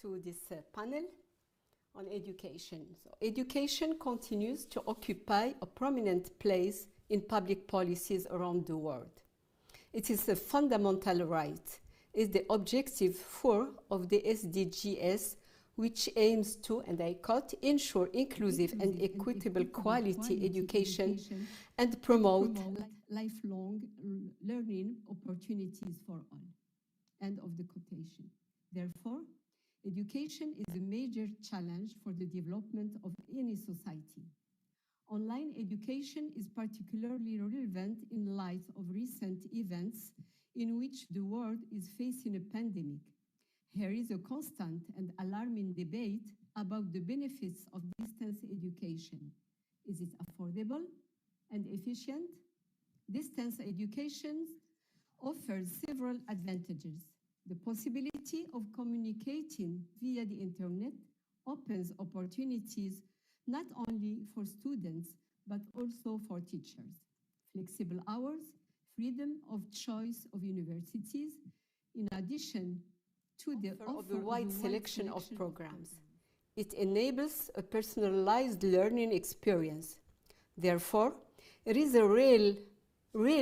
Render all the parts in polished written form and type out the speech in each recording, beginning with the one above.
to this panel on education. So education continues to occupy a prominent place in public policies around the world. It is a fundamental right. It's the objective 4 of the SDGs, which aims to, and I quote, ensure inclusive and equitable quality education and promote lifelong learning opportunities for all. End of the quotation. Therefore, education is a major challenge for the development of any society. Online education is particularly relevant in light of recent events in which the world is facing a pandemic. Here is a constant and alarming debate about the benefits of distance education. Is it affordable and efficient? Distance education offers several advantages. The possibility of communicating via the internet opens opportunities not only for students, but also for teachers. Flexible hours, freedom of choice of universities, in addition to the offer of a wide selection of programs. It enables a personalized learning experience. Therefore, it is a real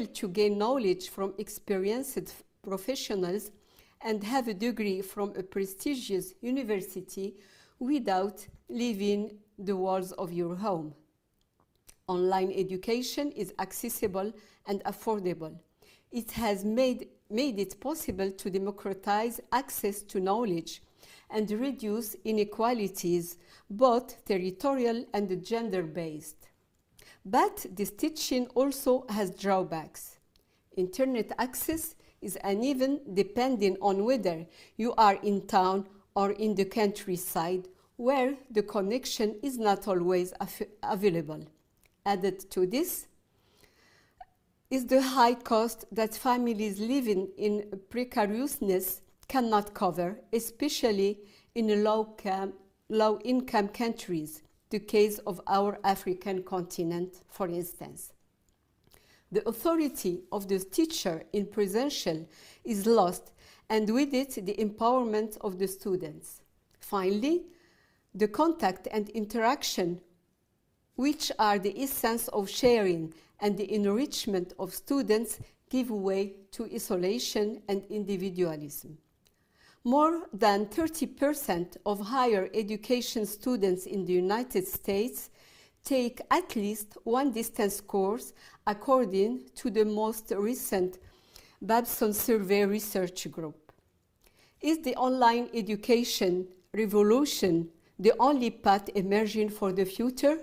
to gain knowledge from experienced professionals and have a degree from a prestigious university without leaving the walls of your home. Online education is accessible and affordable. It has made it possible to democratize access to knowledge and reduce inequalities, both territorial and gender-based. But this teaching also has drawbacks. Internet access is uneven depending on whether you are in town or in the countryside, where the connection is not always available. Added to this is the high cost that families living in precariousness cannot cover, especially in low-income countries, the case of our African continent, for instance. The authority of the teacher in presential is lost, and with it, the empowerment of the students. Finally, the contact and interaction, which are the essence of sharing and the enrichment of students, give way to isolation and individualism. More than 30% of higher education students in the United States take at least one distance course, according to the most recent Babson survey research group. Is the online education revolution the only path emerging for the future?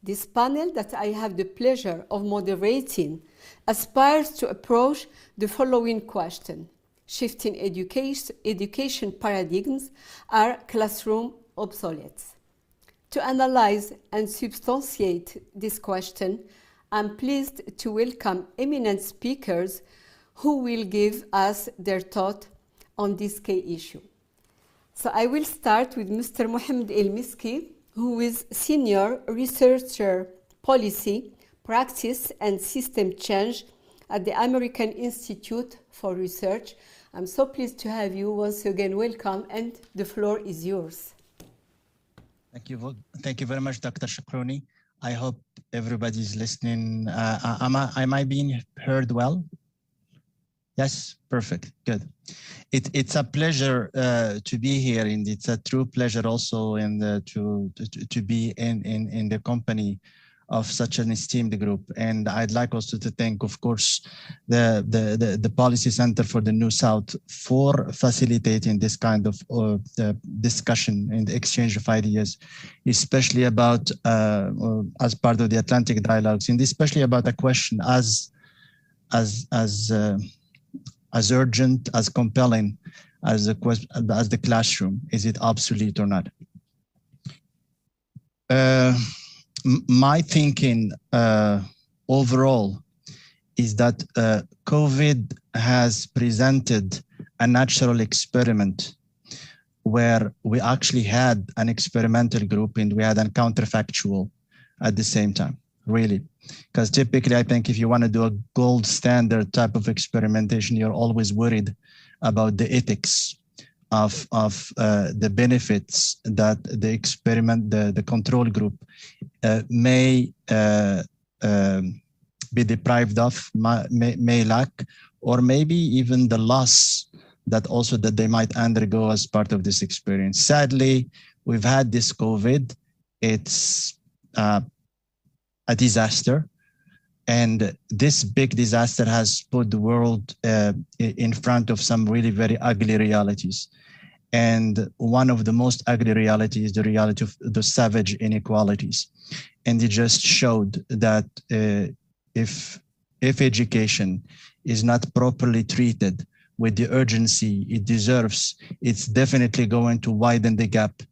This panel that I have the pleasure of moderating aspires to approach the following question. Shifting education paradigms, are classroom obsolete? To analyze and substantiate this question, I'm pleased to welcome eminent speakers who will give us their thought on this key issue. So I will start with Mr. Mohamed El-Miski, who is Senior Researcher Policy, Practice and System Change at the American Institute for Research. I'm so pleased to have you once again. Welcome, and the floor is yours. Thank you very much, Dr. Shakroni. I hope everybody's listening. Am I being heard well? Yes, perfect, good. It's a pleasure to be here, and it's a true pleasure also to be in the company of such an esteemed group. And I'd like also to thank, of course, the Policy Center for the New South for facilitating this kind of discussion and exchange of ideas, especially about, as part of the Atlantic dialogues, and especially about a question as urgent, as compelling as the classroom. Is it obsolete or not? My thinking overall is that COVID has presented a natural experiment where we actually had an experimental group and we had a counterfactual at the same time, really. Because typically, I think if you want to do a gold standard type of experimentation, you're always worried about the ethics of the benefits that the experiment, the control group may be deprived of, may lack, or maybe even the loss that they might undergo as part of this experience. Sadly, we've had this COVID. It's a disaster. And this big disaster has put the world in front of some really very ugly realities. And one of the most ugly realities is the reality of the savage inequalities. And it just showed that if education is not properly treated with the urgency it deserves, it's definitely going to widen the gap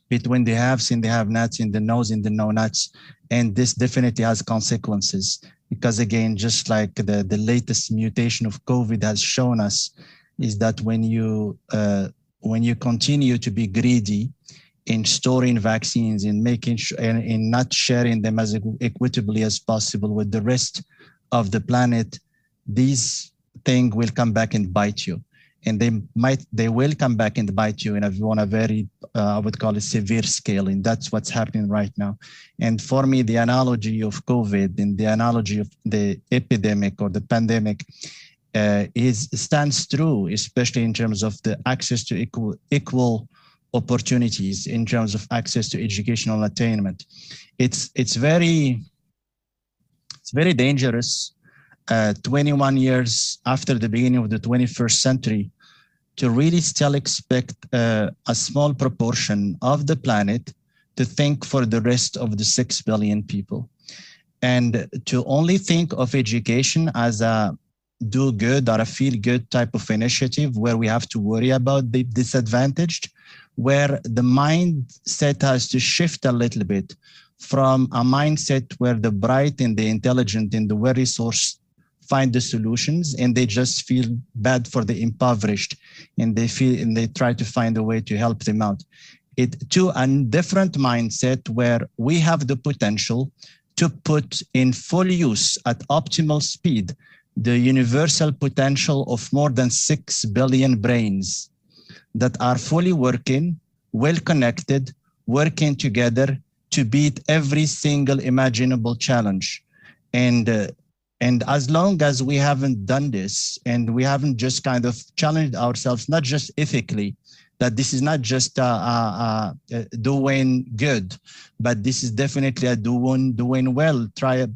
between the haves and the have-nots, and the knows and the know-nots. And this definitely has consequences, because again, just like the latest mutation of COVID has shown us, is that when you continue to be greedy in storing vaccines and making sure and not sharing them as equitably as possible with the rest of the planet, these things will come back and bite you. And they will come back and bite you on a very, I would call it severe scale. And that's what's happening right now. And for me, the analogy of COVID and the analogy of the epidemic or the pandemic stands true, especially in terms of the access to equal opportunities, in terms of access to educational attainment. It's very dangerous 21 years after the beginning of the 21st century to really still expect a small proportion of the planet to think for the rest of the 6 billion people. And to only think of education as a do good or a feel good type of initiative where we have to worry about the disadvantaged, where the mindset has to shift a little bit from a mindset where the bright and the intelligent and the well-resourced find the solutions and they just feel bad for the impoverished, and they try to find a way to help them out. To a different mindset where we have the potential to put in full use at optimal speed the universal potential of more than 6 billion brains that are fully working, well connected, working together to beat every single imaginable challenge. And as long as we haven't done this, and we haven't just kind of challenged ourselves, not just ethically, that this is not just doing good, but this is definitely a doing well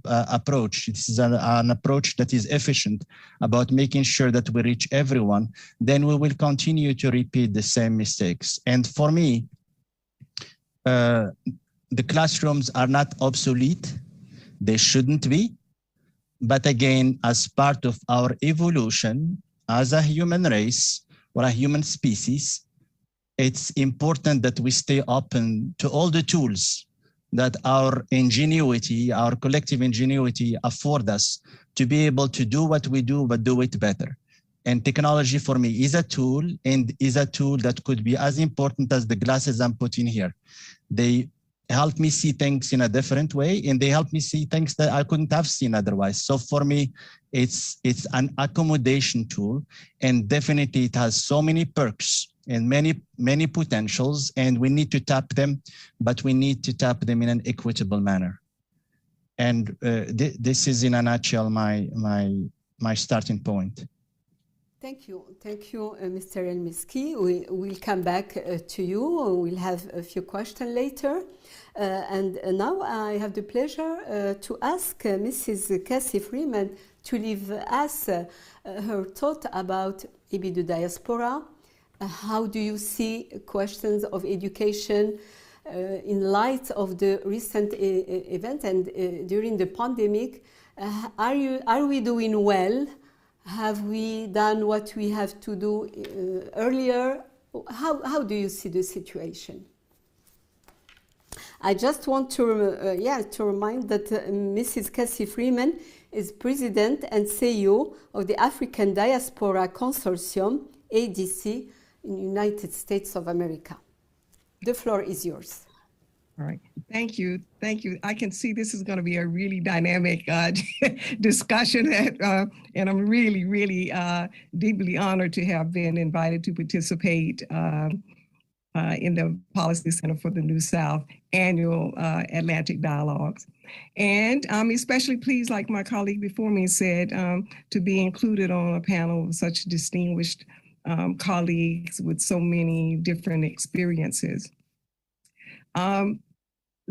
approach. This is an approach that is efficient about making sure that we reach everyone. Then we will continue to repeat the same mistakes. And for me, the classrooms are not obsolete. They shouldn't be. But again, as part of our evolution as a human race or a human species, it's important that we stay open to all the tools that our ingenuity, our collective ingenuity afford us to be able to do what we do, but do it better. And technology for me is a tool, and is a tool that could be as important as the glasses I'm putting here. They help me see things in a different way, and they help me see things that I couldn't have seen otherwise. So for me, it's an accommodation tool, and definitely it has so many perks and many potentials, and we need to tap them, but we need to tap them in an equitable manner. And this is in a nutshell my starting point. Thank you, Mr. El-Miski. We will come back to you. We'll have a few questions later. And now I have the pleasure to ask Mrs. Cassie Freeman to leave us her thought about maybe the diaspora. How do you see questions of education in light of the recent event and during the pandemic? Are we doing well? Have we done what we have to do earlier? How do you see the situation? I just want to remind that Mrs. Cassie Freeman is President and CEO of the African Diaspora Consortium, ADC, in the United States of America. The floor is yours. All right. Thank you. Thank you. I can see this is going to be a really dynamic discussion, and I'm really, really deeply honored to have been invited to participate in the Policy Center for the New South annual Atlantic Dialogues. And I'm especially pleased, like my colleague before me said, to be included on a panel of such distinguished colleagues with so many different experiences.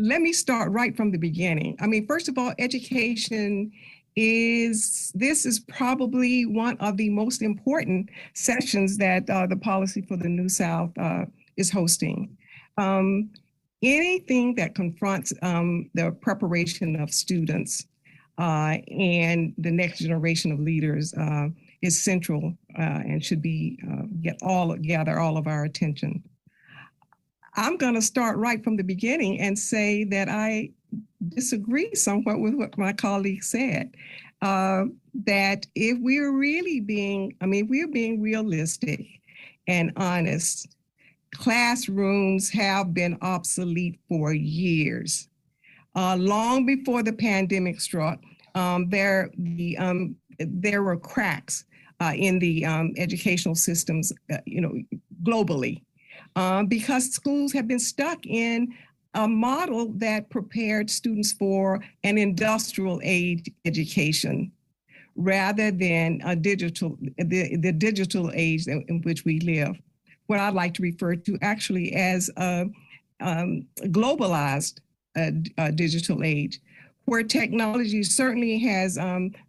Let me start right from the beginning. I mean, first of all, education is probably one of the most important sessions that the Policy for the New South is hosting. Anything that confronts the preparation of students and the next generation of leaders is central and should be gather all of our attention. I'm going to start right from the beginning and say that I disagree somewhat with what my colleague said. That if we're really being, we're being realistic and honest, classrooms have been obsolete for years. Long before the pandemic struck, there were cracks in the educational systems, globally. Because schools have been stuck in a model that prepared students for an industrial age education rather than the digital age in which we live. What I'd like to refer to actually as a globalized digital age, where technology certainly has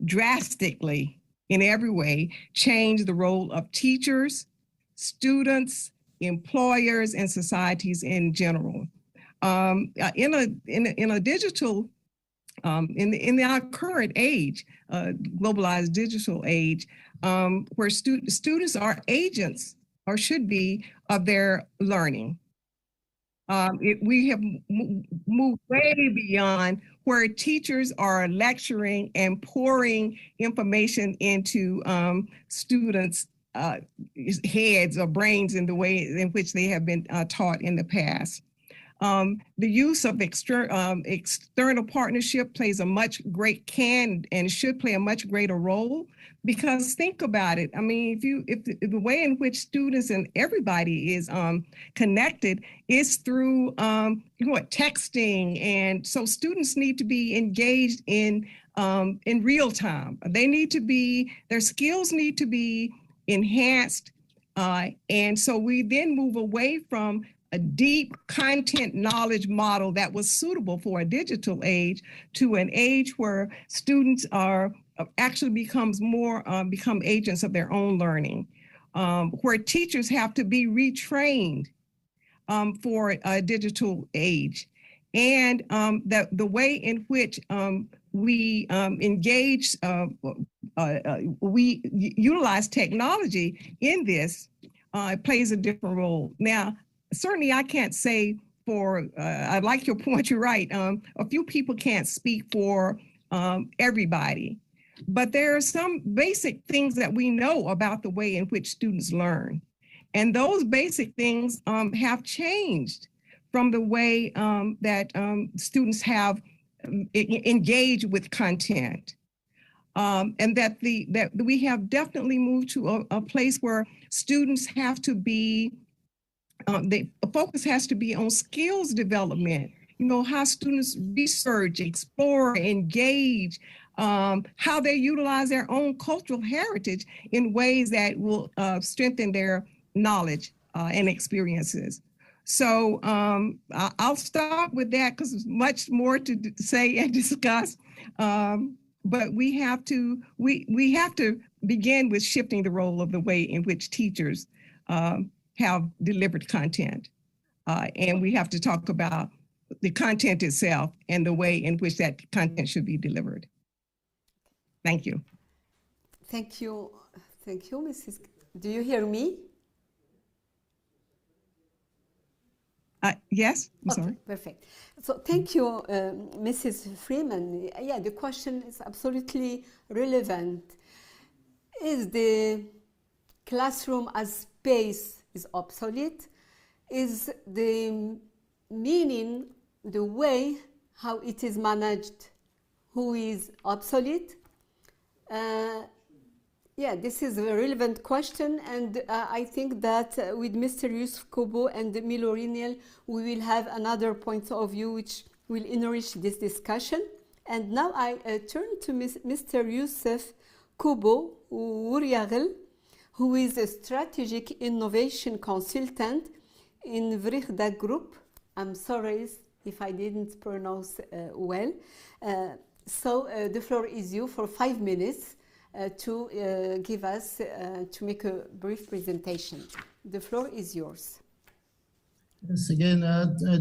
drastically, in every way, changed the role of teachers, students, employers, and societies in general. In a digital, in our current age, globalized digital age, where students are agents or should be of their learning. We have moved way beyond where teachers are lecturing and pouring information into students' heads or brains in the way in which they have been taught in the past. The use of external partnership plays can and should play a much greater role, because think about it. I mean, if the way in which students and everybody is connected is through texting, and so students need to be engaged in real time. Their skills need to be enhanced, and so we then move away from a deep content knowledge model that was suitable for a digital age to an age where students actually become agents of their own learning, where teachers have to be retrained for a digital age, and the way in which we engage, we utilize technology in this plays a different role. Now, certainly I can't say I like your point, you're right. A few people can't speak for everybody, but there are some basic things that we know about the way in which students learn. And those basic things have changed from the way that students have engaged with content. And that we have definitely moved to a place where students have to be, the focus has to be on skills development, how students research, explore, engage, how they utilize their own cultural heritage in ways that will strengthen their knowledge and experiences. So I'll start with that because there's much more to say and discuss. But we have to begin with shifting the role of the way in which teachers have delivered content. And we have to talk about the content itself and the way in which that content should be delivered. Thank you. Thank you. Thank you, Mrs. Do you hear me? Yes, I'm okay, sorry. Perfect. So thank you, Mrs. Freeman. Yeah, the question is absolutely relevant. Is the classroom as space is obsolete? Is the meaning the way how it is managed, who is obsolete? Yeah, this is a relevant question, and I think that with Mr. Yusuf Kobo and Milo Riniel, we will have another point of view which will enrich this discussion. And now I turn to Mr. Yusuf Kobo Uriagel, who is a strategic innovation consultant in Vrichda Group. I'm sorry if I didn't pronounce well. So the floor is you for 5 minutes to give us, to make a brief presentation. The floor is yours. Yes, again,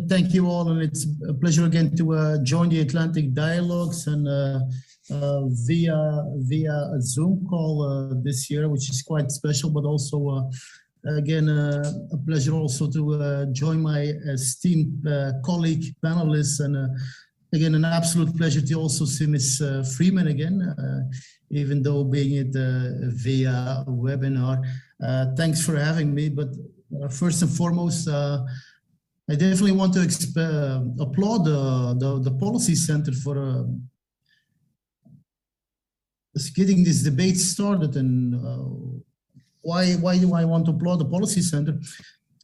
thank you all, and it's a pleasure again to join the Atlantic Dialogues and via a Zoom call this year, which is quite special, but also again a pleasure also to join my esteemed colleague panelists, and again an absolute pleasure to also see Ms. Freeman again, even though being it via webinar. Thanks for having me, but first and foremost, I definitely want to applaud the Policy Center for getting this debate started. And why do I want to applaud the Policy Center?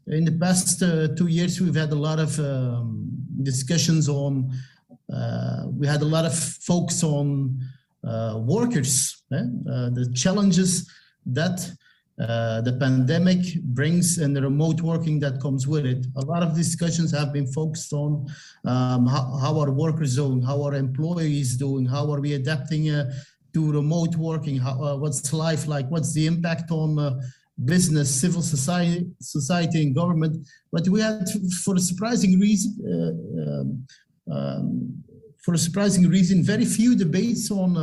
In the past 2 years, we've had a lot of discussions on, we had a lot of focus on workers, the challenges that the pandemic brings and the remote working that comes with it. A lot of discussions have been focused on how our workers doing, how our employees doing, how are we adapting to remote working, what's life like, what's the impact on business, civil society and government. But we had, for a surprising reason, very few debates on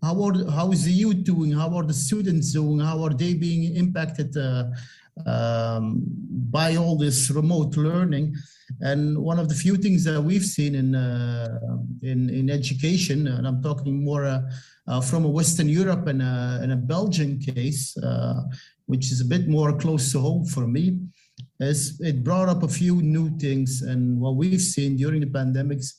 how is the youth doing? How are the students doing? How are they being impacted by all this remote learning? And one of the few things that we've seen in education, and I'm talking more from a Western Europe and a Belgian case, which is a bit more close to home for me, is it brought up a few new things. And what we've seen during the pandemics,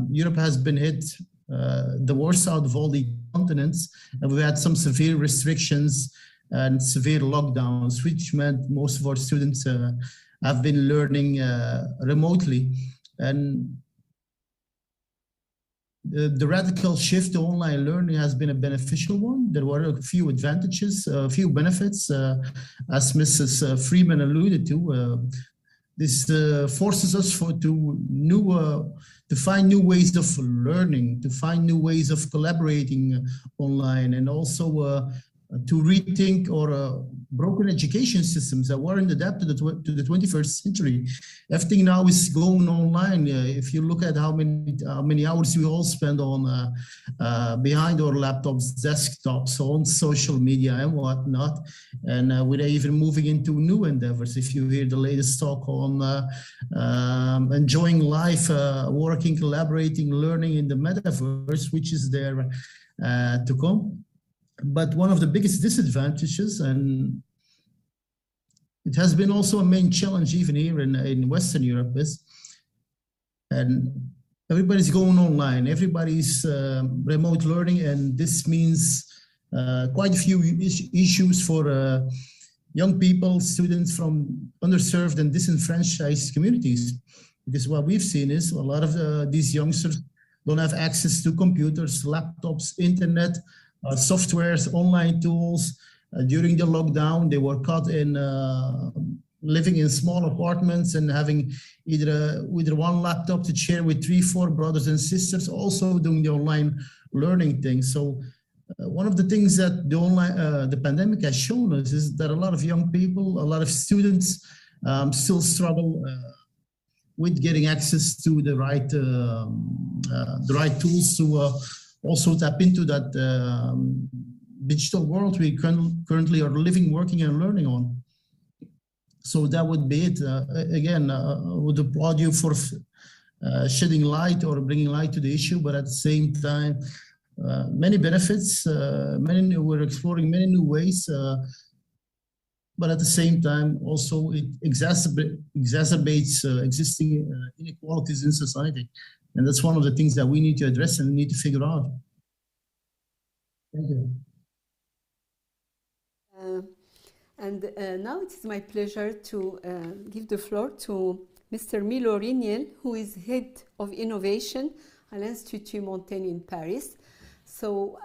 Europe has been hit the worst out of all the continents, and we had some severe restrictions and severe lockdowns, which meant most of our students have been learning remotely. And the radical shift to online learning has been a beneficial one. There were a few advantages, a few benefits, as Mrs. Freeman alluded to. This forces us to find new ways of learning, to find new ways of collaborating online, and also to rethink our broken education systems that weren't adapted to the 21st century. Everything now is going online. If you look at how many hours we all spend on behind our laptops, desktops, on social media and whatnot, and we're even moving into new endeavors. If you hear the latest talk on enjoying life, working, collaborating, learning in the metaverse, which is there to come. But one of the biggest disadvantages, and it has been also a main challenge even here in Western Europe, is, and everybody's going online, everybody's remote learning, and this means quite a few issues for young people, students from underserved and disenfranchised communities. Because what we've seen is a lot of these youngsters don't have access to computers, laptops, internet, softwares, online tools. During the lockdown, they were caught in living in small apartments and having either one laptop to share with 3-4 brothers and sisters, also doing the online learning thing. So one of the things that the pandemic has shown us is that a lot of young people, a lot of students still struggle with getting access to the right tools to also tap into that digital world we currently are living, working, and learning on. So that would be it. Again, I would applaud you for shedding light or bringing light to the issue, but at the same time, many benefits. We're exploring many new ways. but at the same time, also it exacerbates existing inequalities in society. And that's one of the things that we need to address and we need to figure out. Thank you. Now it is my pleasure to give the floor to Mr. Milo Rignel, who is Head of Innovation at l'Institut Montaigne in Paris. So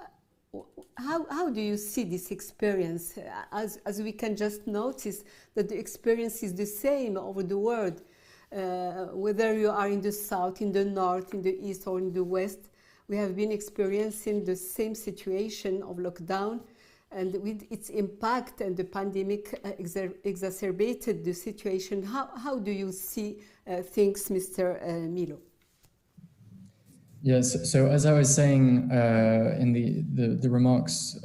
how do you see this experience? As we can just notice that the experience is the same over the world, whether you are in the south, in the north, in the east, or in the west. We have been experiencing the same situation of lockdown, and with its impact, and the pandemic exacerbated the situation. How do you see things, Mr. Milo? Yes, so as I was saying in the remarks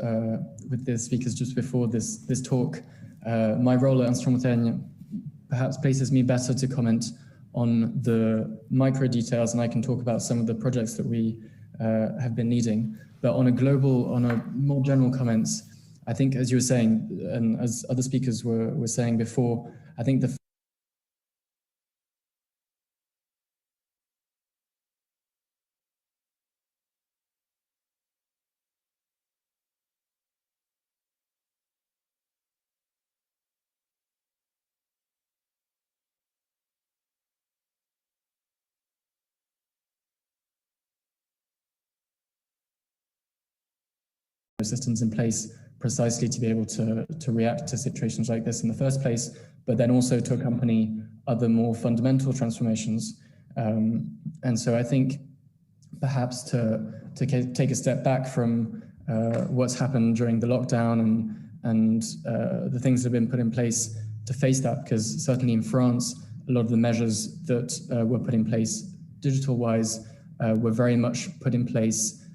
with the speakers just before this talk, my role at Institut Montaigne perhaps places me better to comment on the micro details, and I can talk about some of the projects that we have been leading. But on a more general comments, I think, as you were saying, and as other speakers were saying before, I think the systems in place precisely to be able to react to situations like this in the first place, but then also to accompany other more fundamental transformations. And so I think perhaps to take a step back from what's happened during the lockdown and the things that have been put in place to face that, because certainly in France, a lot of the measures that were put in place digital-wise were very much put in place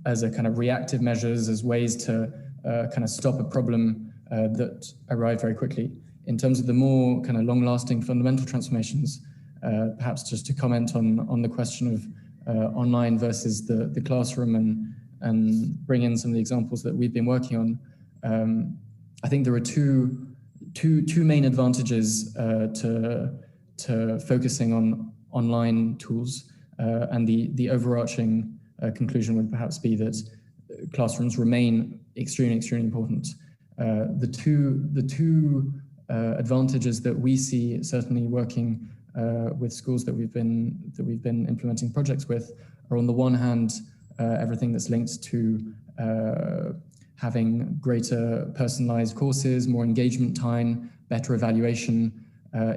as a kind of reactive measures, as ways to kind of stop a problem that arrived very quickly. In terms of the more kind of long-lasting fundamental transformations, perhaps just to comment on the question of online versus the classroom and bring in some of the examples that we've been working on. I think there are two main advantages to focusing on online tools, and the overarching conclusion would perhaps be that classrooms remain extremely important. The two advantages that we see, certainly working with schools that we've been implementing projects with, are on the one hand everything that's linked to having greater personalized courses, more engagement time, better evaluation.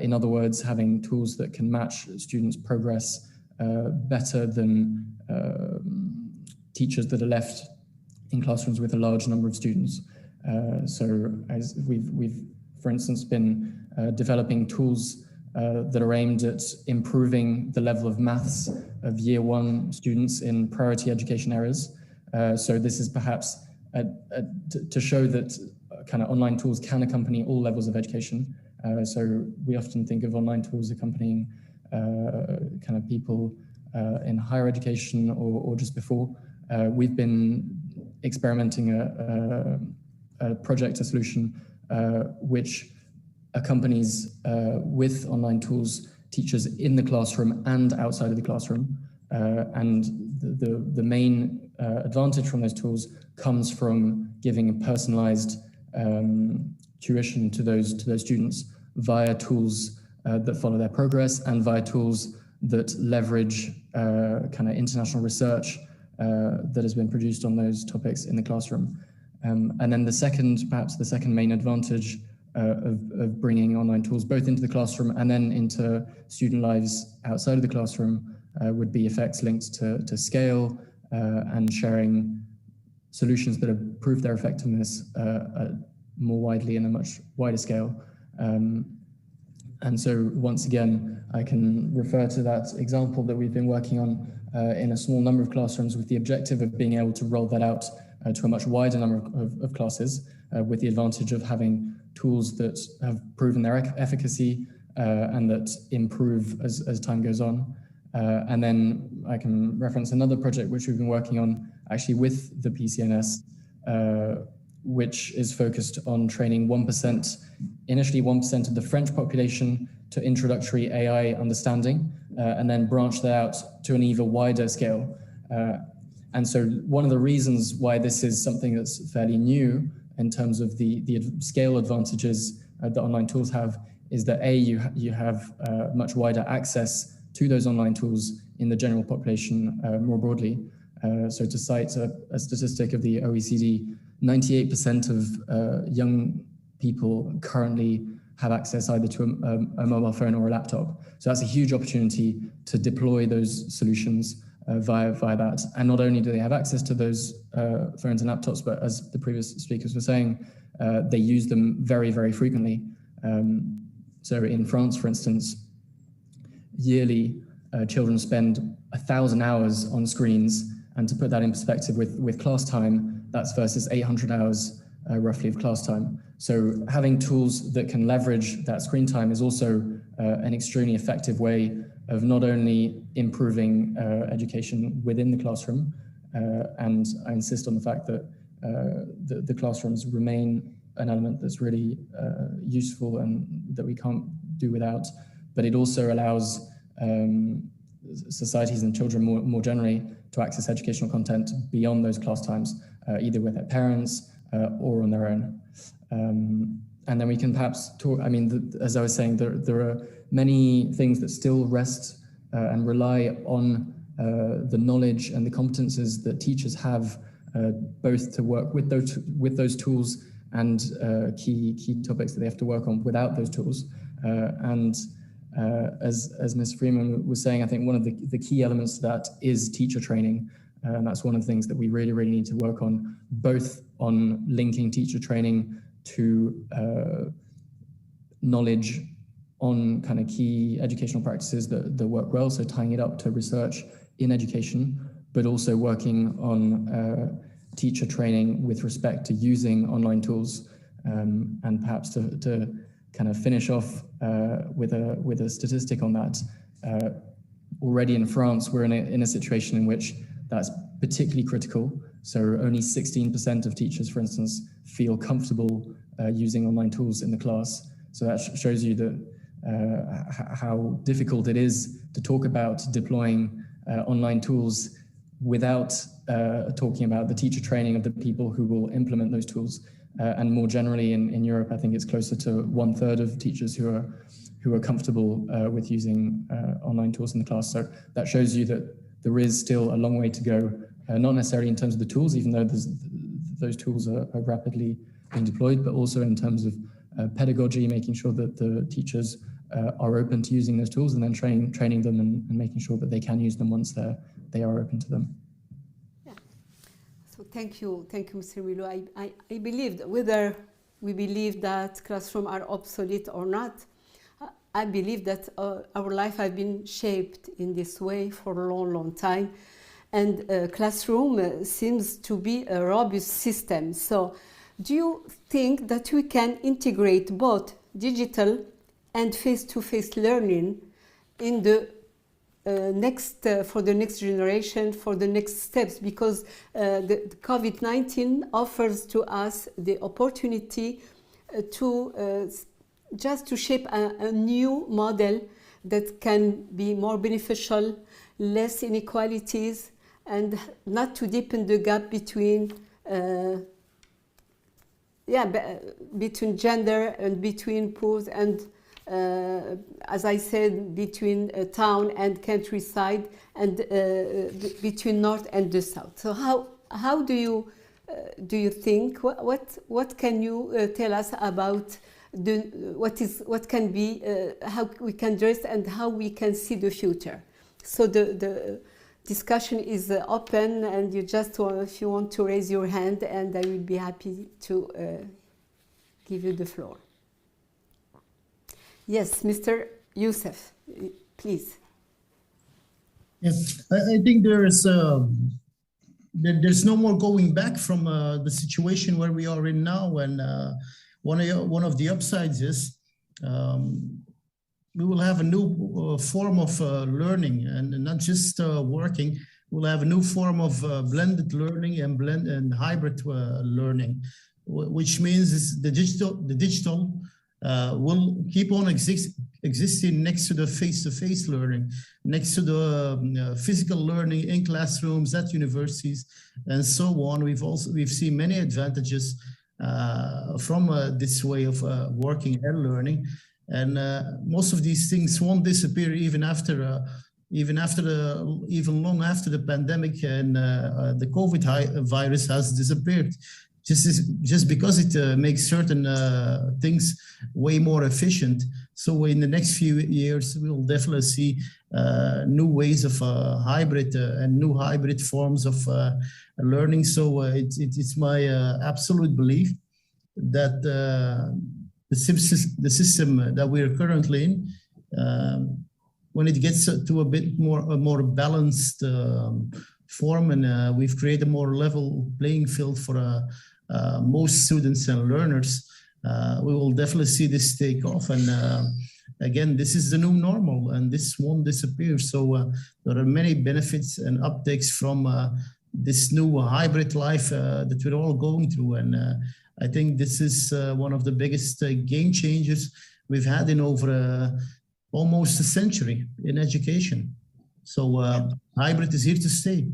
In other words, having tools that can match students' progress better than teachers that are left in classrooms with a large number of students. So as we've for instance been developing tools that are aimed at improving the level of maths of year one students in priority education areas. So this is perhaps to show that kind of online tools can accompany all levels of education. So we often think of online tools accompanying kind of people in higher education or just before. We've been experimenting a project, a solution, which accompanies with online tools teachers in the classroom and outside of the classroom. And the main advantage from those tools comes from giving a personalized tuition to those students via tools that follow their progress and via tools that leverage kind of international research that has been produced on those topics in the classroom. And then perhaps the second main advantage of bringing online tools both into the classroom and then into student lives outside of the classroom would be effects linked to scale and sharing solutions that have proved their effectiveness more widely in a much wider scale. And so once again, I can refer to that example that we've been working on in a small number of classrooms with the objective of being able to roll that out to a much wider number of classes with the advantage of having tools that have proven their efficacy and that improve as time goes on. And then I can reference another project which we've been working on actually with the PCNS, which is focused on training 1%, initially 1% of the French population to introductory AI understanding, and then branch that out to an even wider scale. And so one of the reasons why this is something that's fairly new in terms of the scale advantages that online tools have is that you have much wider access to those online tools in the general population more broadly. So to cite a statistic of the OECD, 98% of young people currently have access either to a mobile phone or a laptop. So that's a huge opportunity to deploy those solutions via that. And not only do they have access to those phones and laptops, but as the previous speakers were saying, they use them very, very frequently. So in France, for instance, yearly children spend 1,000 hours on screens. And to put that in perspective with class time, that's versus 800 hours roughly of class time. So having tools that can leverage that screen time is also an extremely effective way of not only improving education within the classroom, and I insist on the fact that the classrooms remain an element that's really useful and that we can't do without, but it also allows societies and children more generally to access educational content beyond those class times, either with their parents or on their own. And then we can perhaps talk, I mean, as I was saying, there are many things that still rest and rely on the knowledge and the competences that teachers have, both to work with those tools and key topics that they have to work on without those tools. As Ms. Freeman was saying, I think one of the key elements to that is teacher training. And that's one of the things that we really, really need to work on, both on linking teacher training to knowledge on kind of key educational practices that work well, so tying it up to research in education, but also working on teacher training with respect to using online tools, and perhaps to kind of finish off with a statistic on that. Already in France, we're in a situation in which that's particularly critical. So only 16% of teachers, for instance, feel comfortable using online tools in the class. So that shows you that how difficult it is to talk about deploying online tools without talking about the teacher training of the people who will implement those tools. And more generally in Europe, I think it's closer to 1/3 of teachers who are comfortable with using online tools in the class. So that shows you that there is still a long way to go, not necessarily in terms of the tools, even though those tools are rapidly being deployed, but also in terms of pedagogy, making sure that the teachers are open to using those tools, and then training them and making sure that they can use them once they are open to them. Yeah. So thank you, Mr. Milo. I believe that whether we believe that classrooms are obsolete or not, I believe that our life has been shaped in this way for a long, long time, and classroom seems to be a robust system. So, do you think that we can integrate both digital and face-to-face learning in the for the next generation, for the next steps? Because the COVID-19 offers to us the opportunity to just to shape a new model that can be more beneficial, less inequalities, and not to deepen the gap between between gender and between poor and as I said, between town and countryside, and between north and the south. So how do you think? What can you tell us about what can be how we can dress and how we can see the future? So the discussion is open, and you just if you want to raise your hand, and I will be happy to give you the floor. Yes, Mr. Youssef, please. Yes, I think there's no more going back from the situation where we are in now, and one of the upsides is we will have a new form of learning, and not just working. We'll have a new form of blended learning and hybrid learning. which means the digital will keep on existing next to the face-to-face learning, next to the physical learning in classrooms, at universities, and so on. We've seen many advantages from this way of working and learning, and most of these things won't disappear even long after the pandemic and the COVID virus has disappeared. Just because it makes certain things way more efficient. So in the next few years, we'll definitely see new ways of hybrid and new hybrid forms of learning. So it's my absolute belief that the system that we are currently in, when it gets to a bit more balanced form, and we've created a more level playing field for most students and learners, we will definitely see this take off. And again, this is the new normal, and this won't disappear. So there are many benefits and uptakes from this new hybrid life that we're all going through. And I think this is one of the biggest game changers we've had in over almost a century in education. So hybrid is here to stay.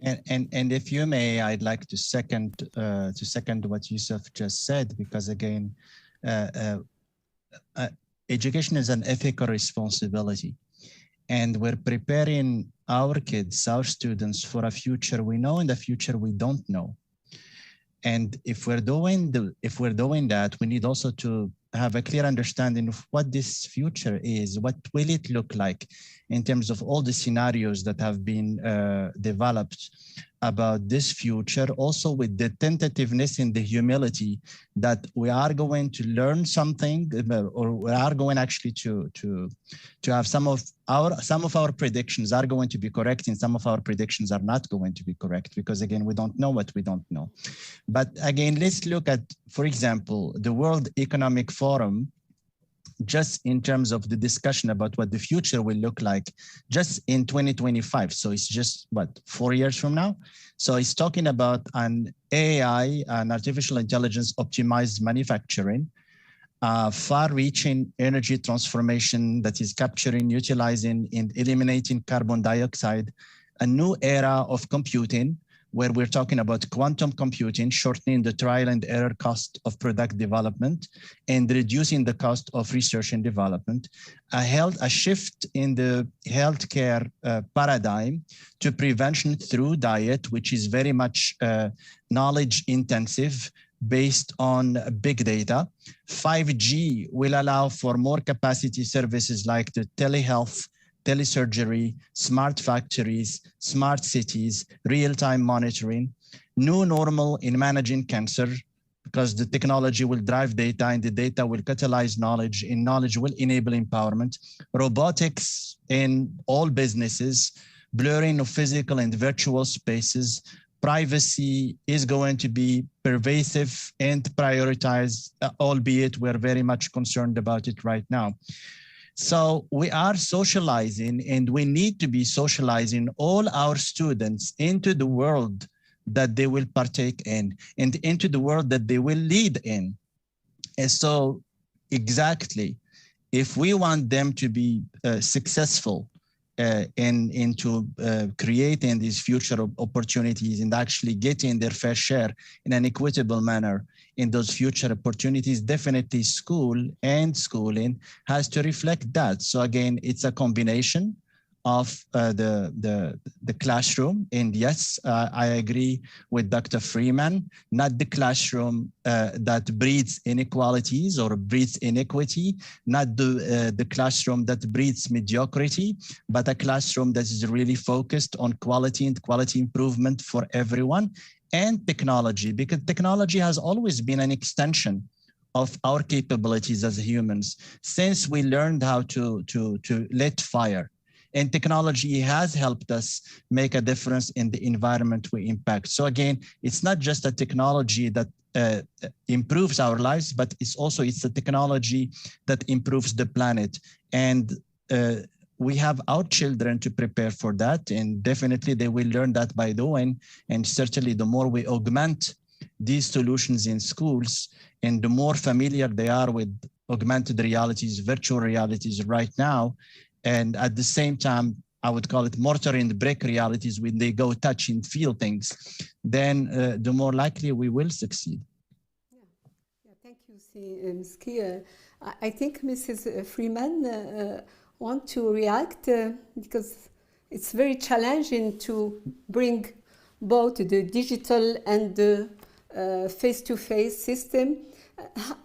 And if you may, I'd like to second what Yusuf just said, because again, education is an ethical responsibility, and we're preparing our kids, our students, for a future we know and the future we don't know. And if we're doing that, we need also to have a clear understanding of what this future is. What will it look like in terms of all the scenarios that have been developed about this future, also with the tentativeness and the humility that we are going to learn something, or we are going actually to have some of our predictions are going to be correct, and some of our predictions are not going to be correct, because again, we don't know what we don't know. But again, let's look at, for example, the World Economic Forum, just in terms of the discussion about what the future will look like just in 2025. So it's just, what, 4 years from now? So it's talking about an AI, an artificial intelligence optimized manufacturing, far-reaching energy transformation that is capturing, utilizing, and eliminating carbon dioxide, a new era of computing, where we're talking about quantum computing, shortening the trial and error cost of product development and reducing the cost of research and development, a shift in the healthcare paradigm to prevention through diet, which is very much knowledge intensive, based on big data. 5G will allow for more capacity services like the telehealth, telesurgery, smart factories, smart cities, real-time monitoring, new normal in managing cancer, because the technology will drive data and the data will catalyze knowledge, and knowledge will enable empowerment, robotics in all businesses, blurring of physical and virtual spaces, privacy is going to be pervasive and prioritized, albeit we're very much concerned about it right now. So we are socializing, and we need to be socializing all our students into the world that they will partake in and into the world that they will lead in. And so exactly, if we want them to be successful into creating these future opportunities and actually getting their fair share in an equitable manner in those future opportunities, definitely school and schooling has to reflect that. So again, it's a combination of the classroom. And yes, I agree with Dr. Freeman, not the classroom that breeds inequalities or breeds inequity, not the classroom that breeds mediocrity, but a classroom that is really focused on quality and quality improvement for everyone, and technology, because technology has always been an extension of our capabilities as humans since we learned how to lit fire. And technology has helped us make a difference in the environment we impact. So again, it's not just a technology that improves our lives, but it's a technology that improves the planet. And we have our children to prepare for that, and definitely they will learn that by doing. And certainly the more we augment these solutions in schools, and the more familiar they are with augmented realities, virtual realities right now, and at the same time, I would call it mortar and brick realities when they go touch and feel things, then the more likely we will succeed. Yeah, thank you, Ski. I think Mrs. Freeman want to react because it's very challenging to bring both the digital and the face-to-face system.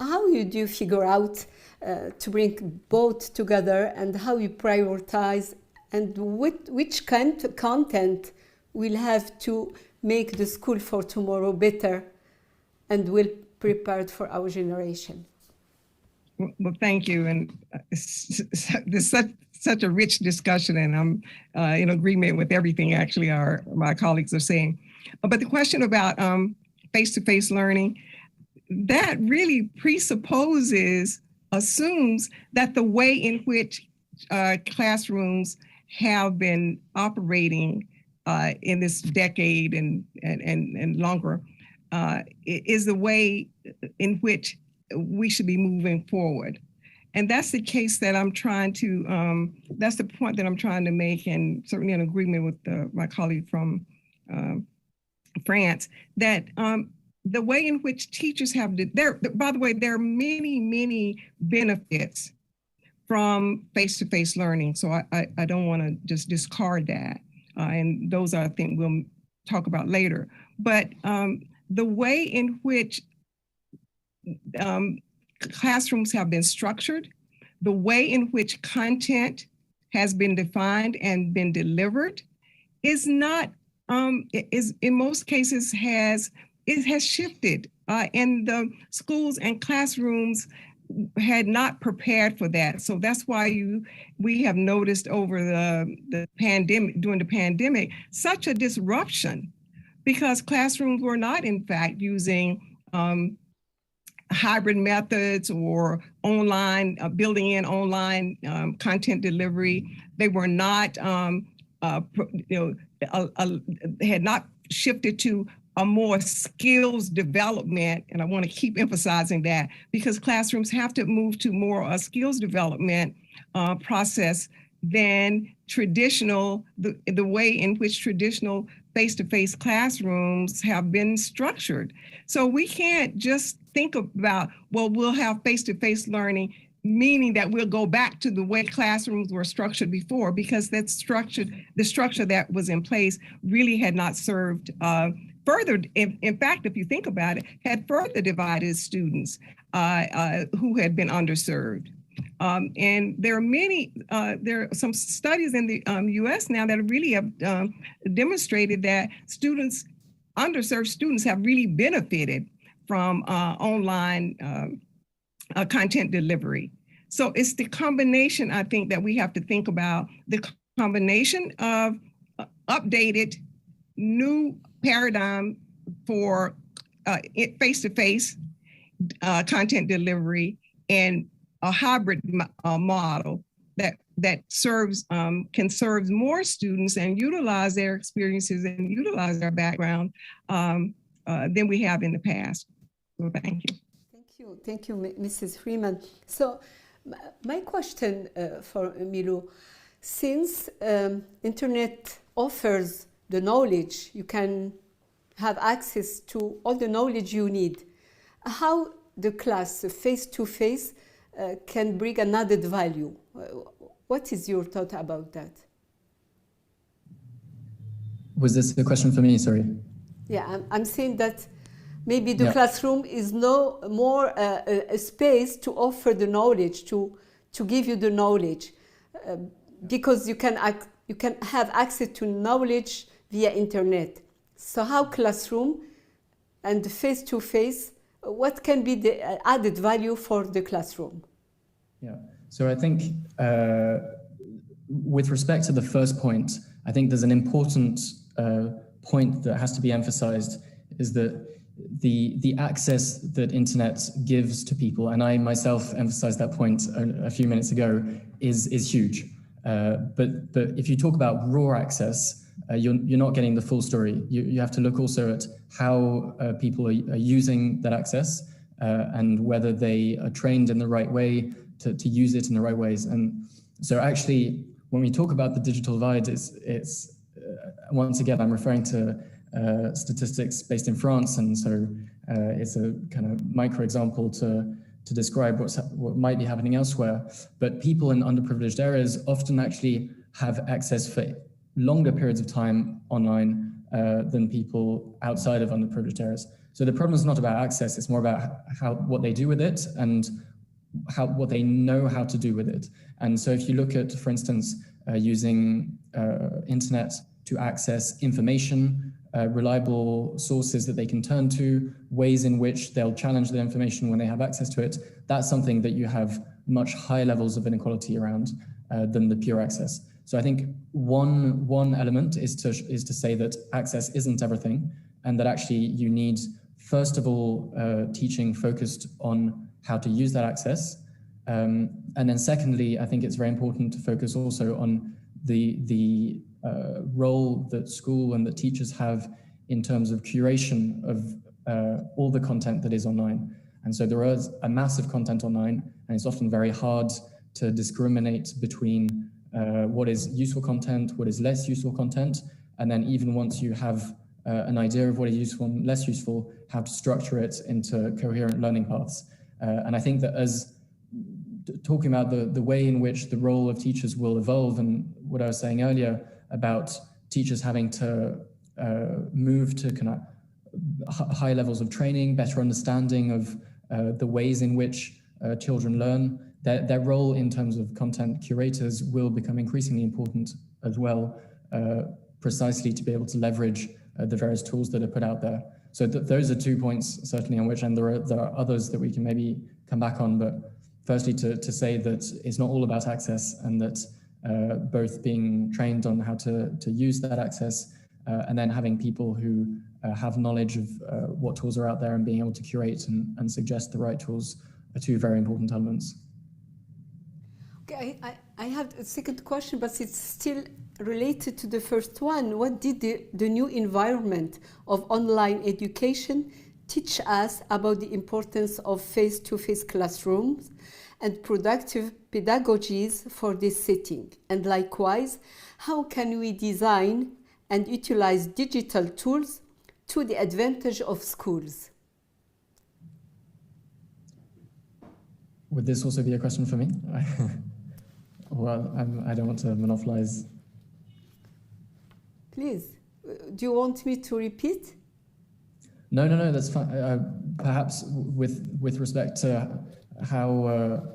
How do you figure out to bring both together, and how you prioritize, and which kind of content will have to make the school for tomorrow better and well prepared for our generation? Well, thank you. And there's such a rich discussion, and I'm in agreement with everything actually my colleagues are saying. But the question about face-to-face learning, that really assumes that the way in which classrooms have been operating in this decade and longer is the way in which we should be moving forward. And that's the case that I'm trying to, that's the point that I'm trying to make, and certainly in agreement with my colleague from France, that the way in which teachers have, by the way, there are many, many benefits from face-to-face learning. So I don't want to just discard that. And those I think we'll talk about later. But the way in which classrooms have been structured, the way in which content has been defined and been delivered is not, is in most cases has shifted, and the schools and classrooms had not prepared for that. So that's why we have noticed over the pandemic, during the pandemic, such a disruption, because classrooms were not in fact using hybrid methods or online, building in online content delivery. They were not, had not shifted to a more skills development, and I want to keep emphasizing that, because classrooms have to move to more a skills development process than traditional, the way in which traditional face-to-face classrooms have been structured. So we can't just think about, well, we'll have face-to-face learning, meaning that we'll go back to the way classrooms were structured before, because the structure that was in place really had not served further, in fact, if you think about it, had further divided students who had been underserved. And there are some studies in the US now that really have demonstrated that underserved students have really benefited from online content delivery. So it's the combination, I think, that we have to think about, the combination of updated new paradigm for face-to-face content delivery and a hybrid model that serves can serve more students and utilize their experiences and utilize their background than we have in the past. So thank you. Thank you, Mrs. Freeman. So my question for Milou, since internet offers the knowledge, you can have access to all the knowledge you need, how the class face-to-face can bring an added value? What is your thought about that? Was this a question for me? Sorry. Yeah, I'm saying that maybe the classroom is no more a space to offer the knowledge, to give you the knowledge, because you can have access to knowledge via internet. So how classroom and face-to-face, what can be the added value for the classroom? Yeah, so I think with respect to the first point, I think there's an important point that has to be emphasized, is that the access that internet gives to people, and I myself emphasized that point a few minutes ago, is huge. But if you talk about raw access, you're not getting the full story. You have to look also at how people are using that access and whether they are trained in the right way to use it in the right ways. And so actually, when we talk about the digital divide, it's once again, I'm referring to statistics based in France, and so it's a kind of micro example to describe what might be happening elsewhere. But people in underprivileged areas often actually have access for longer periods of time online than people outside of underprivileged areas. So the problem is not about access, it's more about what they do with it and what they know how to do with it. And so if you look at, for instance, using internet to access information, reliable sources that they can turn to, ways in which they'll challenge the information when they have access to it, that's something that you have much higher levels of inequality around than the pure access. So I think one element is to say that access isn't everything, and that actually you need, first of all, teaching focused on how to use that access. And then secondly, I think it's very important to focus also on the role that school and that teachers have in terms of curation of all the content that is online. And so there is a massive content online, and it's often very hard to discriminate between what is useful content, what is less useful content, and then even once you have an idea of what is useful and less useful, how to structure it into coherent learning paths. And I think that as talking about the way in which the role of teachers will evolve, and what I was saying earlier about teachers having to move to kind of high levels of training, better understanding of the ways in which children learn, their role in terms of content curators will become increasingly important as well, precisely to be able to leverage the various tools that are put out there. So those are 2 points certainly on which, and there are others that we can maybe come back on, but firstly to say that it's not all about access, and that both being trained on how to use that access and then having people who have knowledge of what tools are out there and being able to curate and suggest the right tools are two very important elements. Okay, I have a second question, but it's still related to the first one. What did the new environment of online education teach us about the importance of face-to-face classrooms and productive pedagogies for this setting? And likewise, how can we design and utilize digital tools to the advantage of schools? Would this also be a question for me? Well, I don't want to monopolize. Please, do you want me to repeat? No, that's fine. Perhaps with respect to how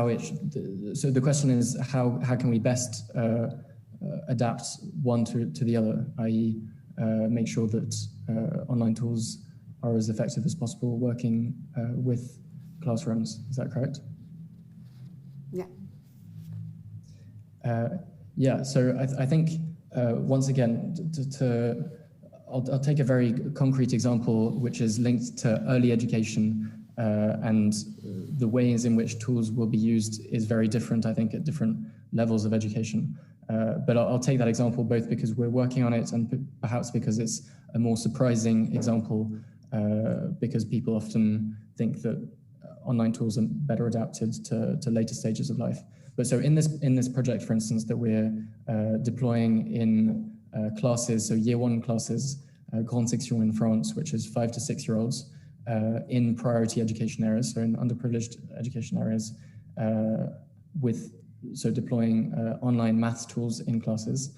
it. So the question is how can we best adapt one to the other, i.e., make sure that online tools are as effective as possible working with classrooms. Is that correct? Yeah. Yeah. So I think once again I'll take a very concrete example, which is linked to early education, and the ways in which tools will be used is very different, I think, at different levels of education. But I'll take that example both because we're working on it and perhaps because it's a more surprising example, because people often think that online tools are better adapted to later stages of life. But so in this project, for instance, that we're deploying in classes, so year one classes, grande section in France, which is 5 to 6 year olds in priority education areas, so in underprivileged education areas, so deploying online maths tools in classes.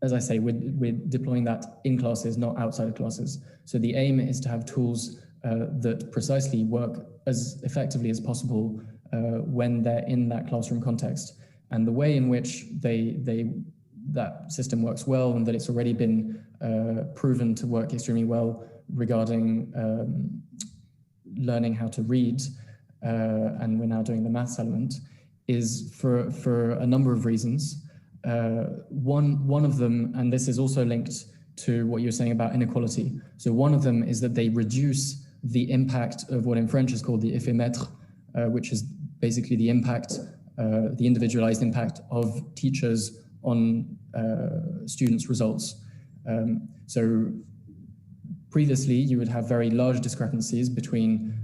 As I say, we're deploying that in classes, not outside of classes. So the aim is to have tools that precisely work as effectively as possible when they're in that classroom context. And the way in which that system works well, and that it's already been proven to work extremely well regarding learning how to read, and we're now doing the maths element, is for a number of reasons. One of them, and this is also linked to what you're saying about inequality. So one of them is that they reduce the impact of what in French is called the effet maître, which is basically the impact, the individualized impact of teachers on students' results. So previously, you would have very large discrepancies between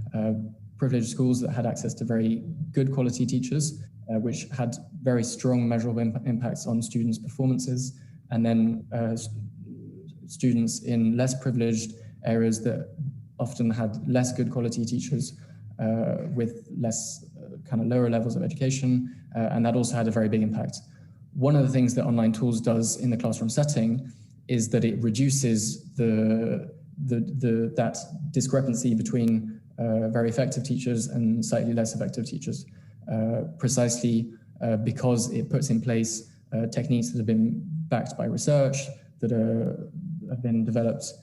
privileged schools that had access to very good quality teachers, which had very strong measurable impacts on students' performances, and then students in less privileged areas that often had less good quality teachers with less kind of lower levels of education, and that also had a very big impact. One of the things that online tools does in the classroom setting is that it reduces that discrepancy between very effective teachers and slightly less effective teachers, precisely because it puts in place techniques that have been backed by research, that have been developed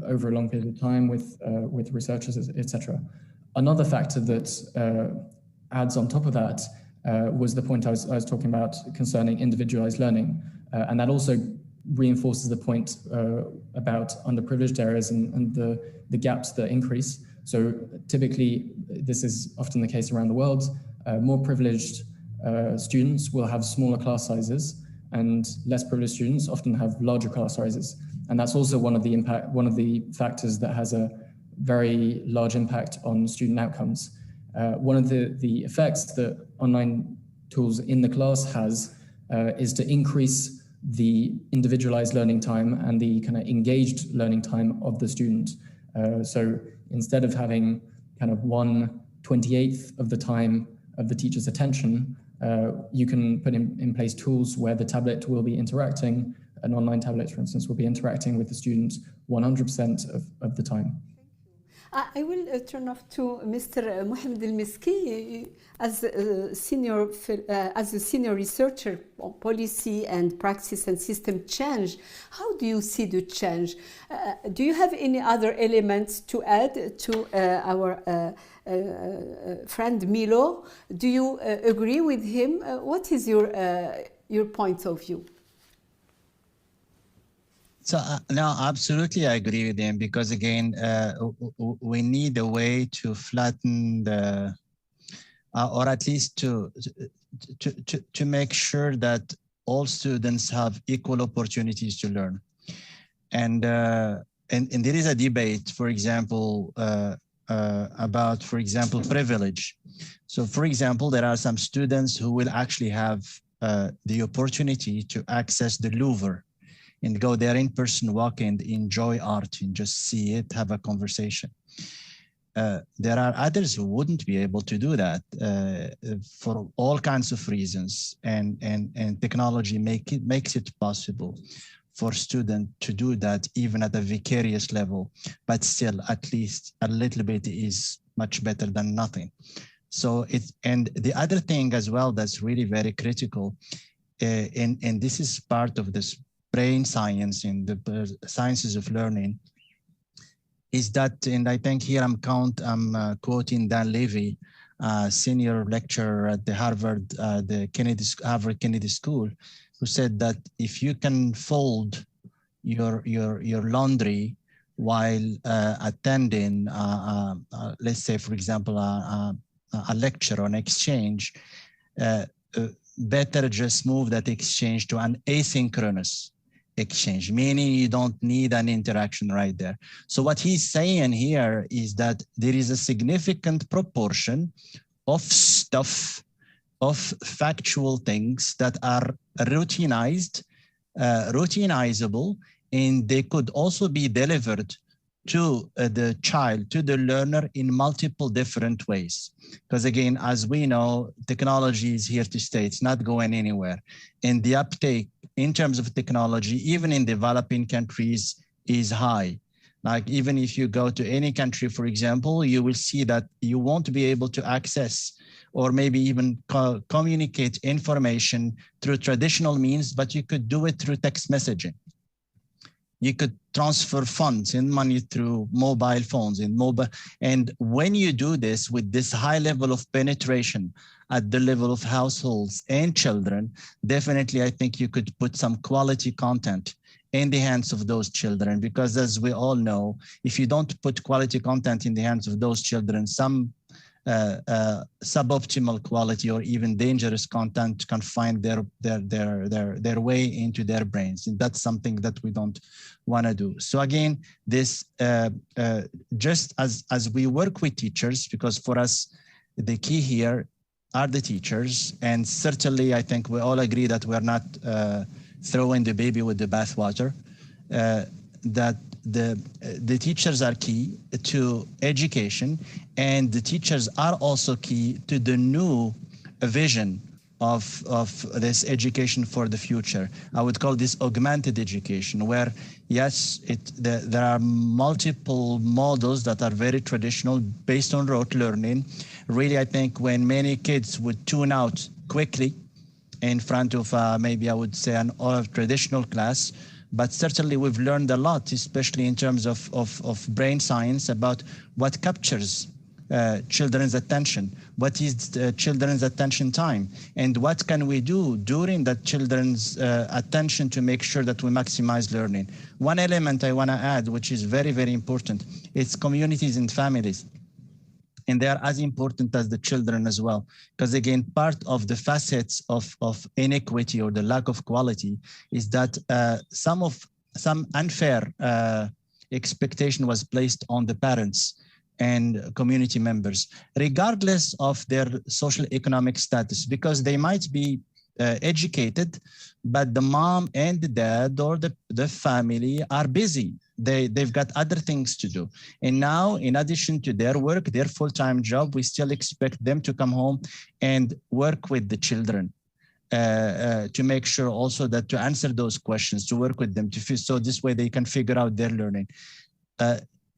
over a long period of time with researchers, etc. Another factor that adds on top of that was the point I was talking about concerning individualized learning, and that also reinforces the point about underprivileged areas and the gaps that increase. So typically, this is often the case around the world. More privileged students will have smaller class sizes, and less privileged students often have larger class sizes. And that's also one of the factors that has a very large impact on student outcomes. One of the effects that online tools in the class has is to increase the individualized learning time and the kind of engaged learning time of the student. So instead of having kind of 1/28 of the time of the teacher's attention, you can put in place tools where the tablet will be interacting, an online tablet, for instance, will be interacting with the student 100% of the time. I will turn off to Mr. Mohamed El-Miski as a senior researcher on policy and practice and system change. How do you see the change? Do you have any other elements to add to our friend Milo? Do you agree with him? What is your point of view? So no, absolutely, I agree with him, because again, we need a way to flatten the, or at least to make sure that all students have equal opportunities to learn, and there is a debate, for example, about, for example, privilege. So, for example, there are some students who will actually have the opportunity to access the Louvre and go there in person, walk and enjoy art and just see it, have a conversation. There are others who wouldn't be able to do that for all kinds of reasons, and technology makes it possible for students to do that even at a vicarious level, but still at least a little bit is much better than nothing. So and the other thing as well that's really very critical, and this is part of this brain science and the sciences of learning, is that, and I think here I'm quoting Dan Levy, senior lecturer at the Harvard Kennedy School, who said that if you can fold your laundry while attending, let's say, for example, a lecture or an exchange, better just move that exchange to an asynchronous exchange, meaning you don't need an interaction right there. So what he's saying here is that there is a significant proportion of stuff, of factual things that are routinizable, and they could also be delivered to the child, to the learner, in multiple different ways. Because again, as we know, technology is here to stay. It's not going anywhere. And the uptake in terms of technology, even in developing countries, is high. Like even if you go to any country, for example, you will see that you won't be able to access or maybe even communicate information through traditional means, but you could do it through text messaging. You could transfer funds and money through mobile phones and when you do this with this high level of penetration at the level of households and children, definitely I think you could put some quality content in the hands of those children, because as we all know, if you don't put quality content in the hands of those children, some suboptimal quality or even dangerous content can find their way into their brains, and that's something that we don't want to do. So again, this just as we work with teachers, because for us the key here are the teachers, and certainly I think we all agree that we're not throwing the baby with the bathwater, that the teachers are key to education, and the teachers are also key to the new vision of this education for the future. I would call this augmented education, where yes, there are multiple models that are very traditional based on rote learning. Really, I think when many kids would tune out quickly in front of maybe I would say an traditional class, but certainly we've learned a lot, especially in terms of brain science, about what captures children's attention, what is children's attention time, and what can we do during that children's attention to make sure that we maximize learning. One element I want to add, which is very, very important, is communities and families. And they are as important as the children as well. Because again, part of the facets of inequity or the lack of quality is that some unfair expectation was placed on the parents and community members, regardless of their social economic status, because they might be educated, but the mom and the dad or the family are busy. They've got other things to do. And now, in addition to their work, their full-time job, we still expect them to come home and work with the children to make sure also that to answer those questions, to work with them, so this way they can figure out their learning.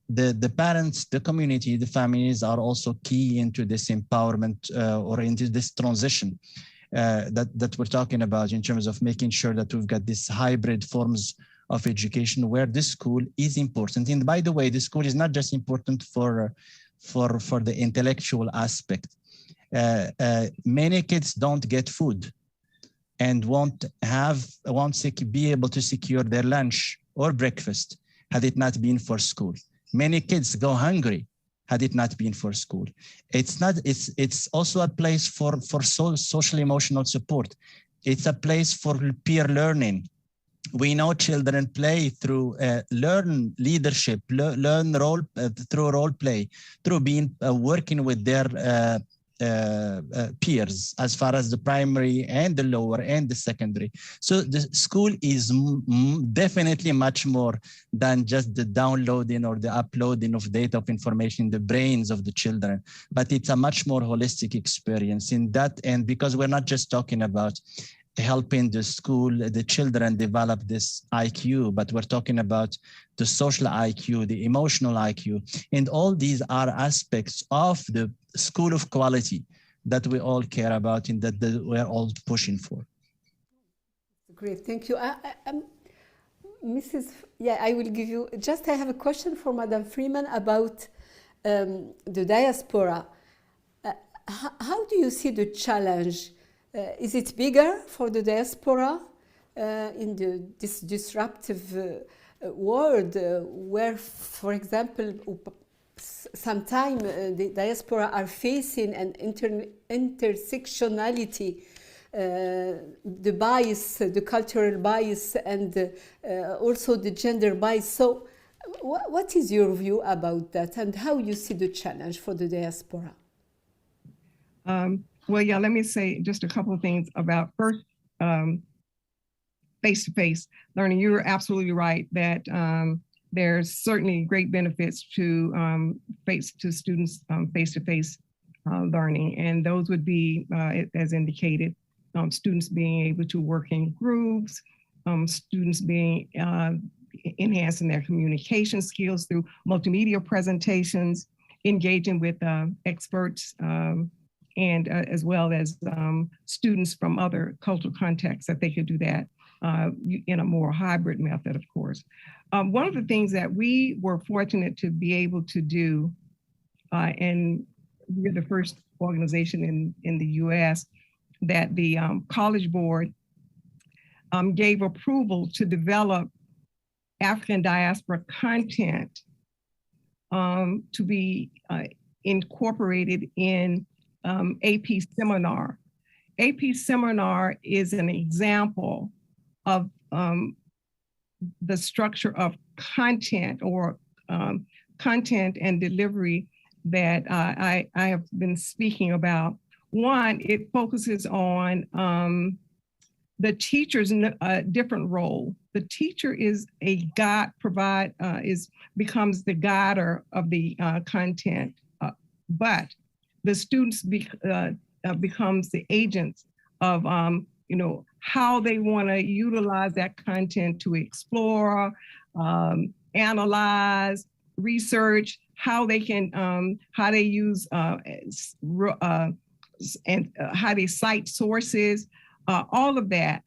The parents, the community, the families are also key into this empowerment or into this transition that we're talking about, in terms of making sure that we've got these hybrid forms of education where the school is important. And by the way, the school is not just important for the intellectual aspect. Many kids don't get food and won't be able to secure their lunch or breakfast had it not been for school. Many kids go hungry had it not been for school. It's also a place for social emotional support. It's a place for peer learning. We know children play through learn leadership, learn role through role play, through being working with their peers, as far as the primary and the lower and the secondary. So the school is definitely much more than just the downloading or the uploading of data of information in the brains of the children, but it's a much more holistic experience in that. And because we're not just talking about helping the children develop this IQ, but we're talking about the social IQ, the emotional IQ, and all these are aspects of the school of quality that we all care about and that we're all pushing for. Great, thank you. I will give you, I have a question for Madam Freeman about the diaspora. How do you see the challenge? Is it bigger for the diaspora in this disruptive world where, for example, sometimes the diaspora are facing an intersectionality, the bias, the cultural bias, and also the gender bias. So what is your view about that, and how you see the challenge for the diaspora? Well, yeah, let me say just a couple of things about first face-to-face learning. You're absolutely right that there's certainly great benefits to students face-to-face learning, and those would be, as indicated, students being able to work in groups, students being enhancing their communication skills through multimedia presentations, engaging with experts, and as well as students from other cultural contexts, that they could do that in a more hybrid method, of course. One of the things that we were fortunate to be able to do, and we're the first organization in the US that the College Board gave approval to develop African diaspora content to be incorporated in AP Seminar. AP Seminar is an example of the structure of content or content and delivery that I have been speaking about. One, it focuses on the teacher's different role. The teacher is a guide, becomes the guider of the content, but the students becomes the agents of how they want to utilize that content to explore, analyze, research, how they can how they use and how they cite sources, all of that.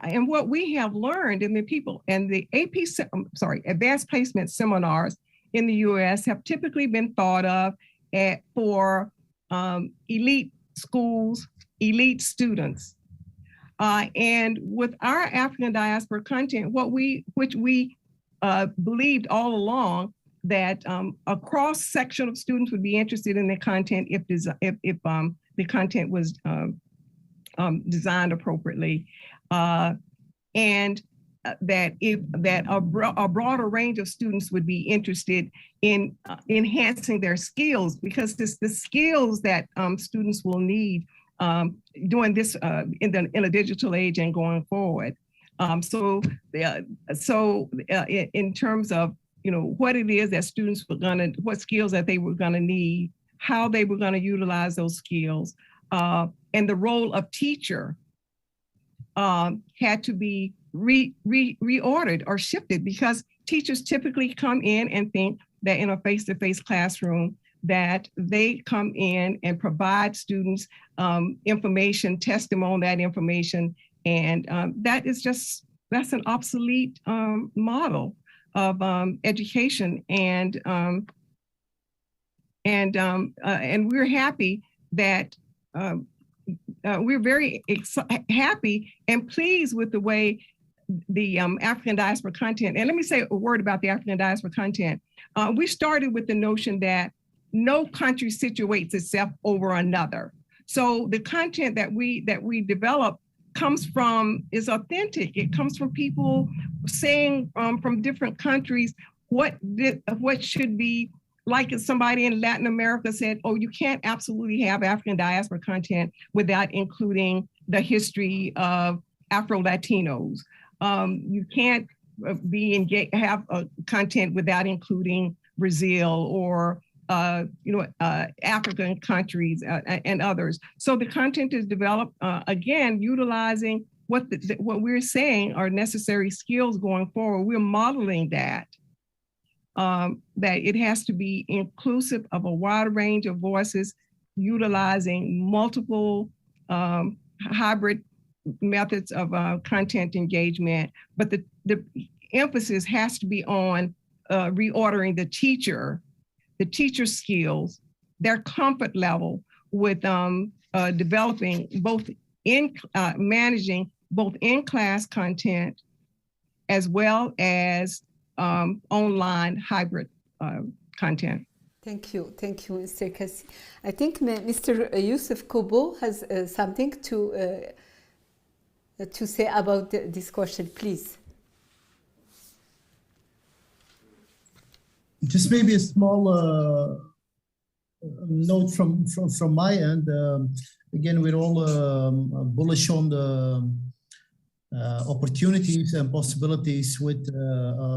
And what we have learned in the people and the advanced placement seminars in the US have typically been thought of for elite schools, elite students. And with our African diaspora content, which we believed all along that a cross-section of students would be interested in the content if the content was designed appropriately, and that a broader range of students would be interested in enhancing their skills, because the skills that students will need doing this in a digital age and going forward. So in terms of what it is that students what skills that they were gonna need, how they were gonna utilize those skills, and the role of teacher had to be reordered or shifted, because teachers typically come in and think that in a face-to-face classroom that they come in and provide students information, test them on that information, and that's an obsolete model of education, and we're happy that we're very happy and pleased with the way the African diaspora content. And let me say a word about the African diaspora content. We started with the notion that no country situates itself over another. So the content that we develop is authentic. It comes from people saying from different countries what should be, like if somebody in Latin America said, oh, you can't absolutely have African diaspora content without including the history of Afro-Latinos. You can't have content without including Brazil or African countries and others. So the content is developed, again, utilizing what we're saying are necessary skills going forward. We're modeling that it has to be inclusive of a wide range of voices, utilizing multiple hybrid methods of content engagement. But the emphasis has to be on reordering the teacher skills, their comfort level with developing managing both in-class content as well as online hybrid content. Thank you, Mr. Kassi. I think Mr. Yusuf Kobo has something to say about this question, please. Just maybe a small note from my end. Again, we're all bullish on the opportunities and possibilities with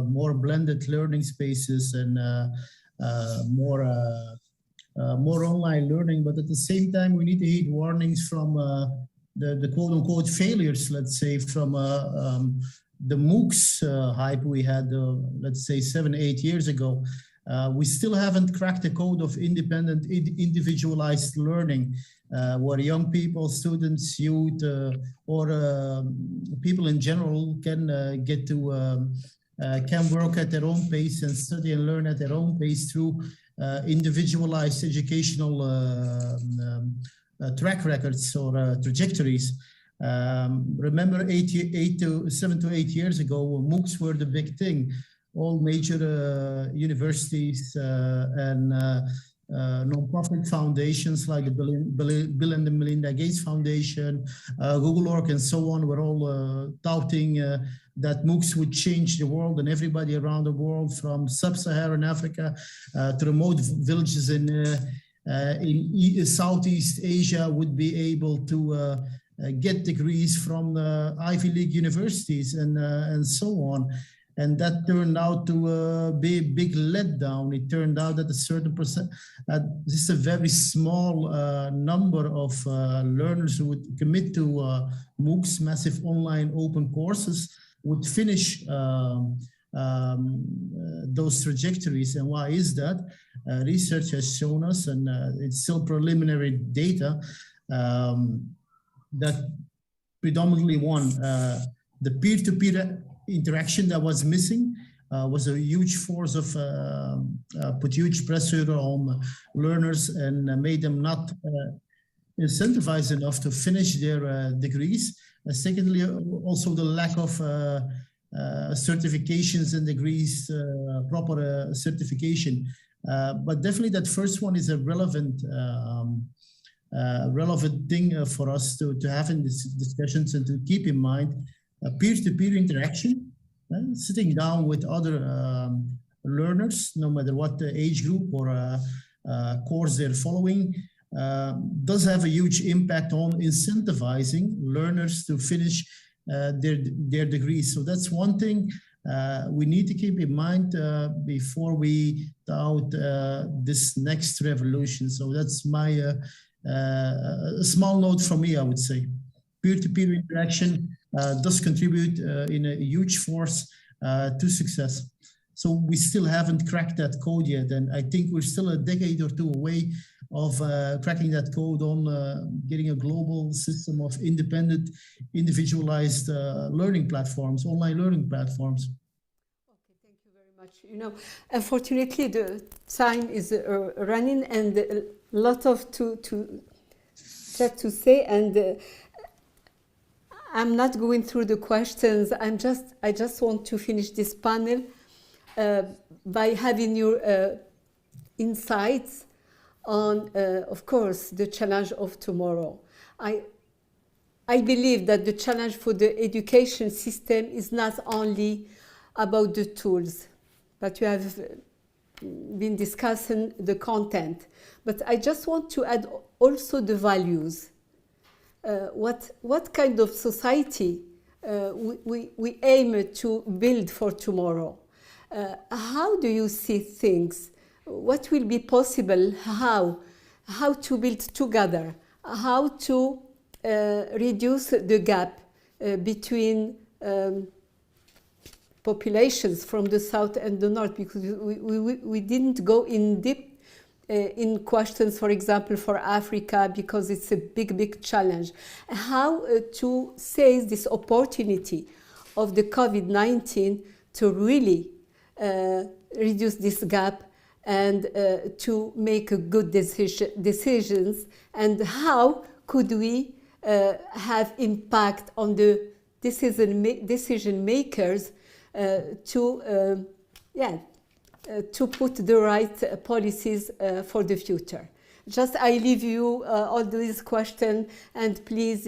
more blended learning spaces and more online learning. But at the same time, we need to heed warnings from the quote-unquote failures, let's say, from the MOOCs hype we had, let's say 7-8 years ago. We still haven't cracked the code of independent, individualized learning, where young people, students, youth, or people in general can can work at their own pace and study and learn at their own pace through individualized educational track records or trajectories. Remember 7 to 8 years ago, MOOCs were the big thing. All major universities and non-profit foundations like the Bill and Melinda Gates Foundation, Google and so on, were all touting that MOOCs would change the world, and everybody around the world, from sub-Saharan Africa to remote villages in Southeast Asia, would be able to get degrees from Ivy League universities and so on. And that turned out to be a big letdown. It turned out that a certain percent, this is a very small number of learners who would commit to MOOCs, massive online open courses, would finish those trajectories. And why is that? Research has shown us, and it's still preliminary data, that predominantly the peer-to-peer interaction that was missing was a huge force of put huge pressure on learners and made them not incentivized enough to finish their degrees. Secondly, also the lack of certifications and degrees, proper certification. But definitely that first one is a relevant thing for us to have in these discussions, and to keep in mind peer-to-peer interaction, sitting down with other learners, no matter what the age group or course they're following, does have a huge impact on incentivizing learners to finish their degrees. So that's one thing we need to keep in mind before we doubt this next revolution. So that's my a small note from me, I would say. Peer-to-peer interaction does contribute in a huge force to success. So we still haven't cracked that code yet, and I think we're still a decade or two away of cracking that code on getting a global system of independent, individualized learning platforms, online learning platforms. Okay, thank you very much. You know, unfortunately, the time is running, and a lot of to say, and I'm not going through the questions. I just want to finish this panel by having your insights on, of course, the challenge of tomorrow. I believe that the challenge for the education system is not only about the tools, but we have been discussing the content. But I just want to add also the values. What kind of society we aim to build for tomorrow? How do you see things? What will be possible? How to build together? How to reduce the gap between populations from the south and the north? Because we didn't go in deep in questions, for example, for Africa, because it's a big challenge. How to seize this opportunity of the COVID-19 to really reduce this gap and to make a good decisions, and how could we have impact on the decision makers to put the right policies for the future. Just I leave you all these questions, and please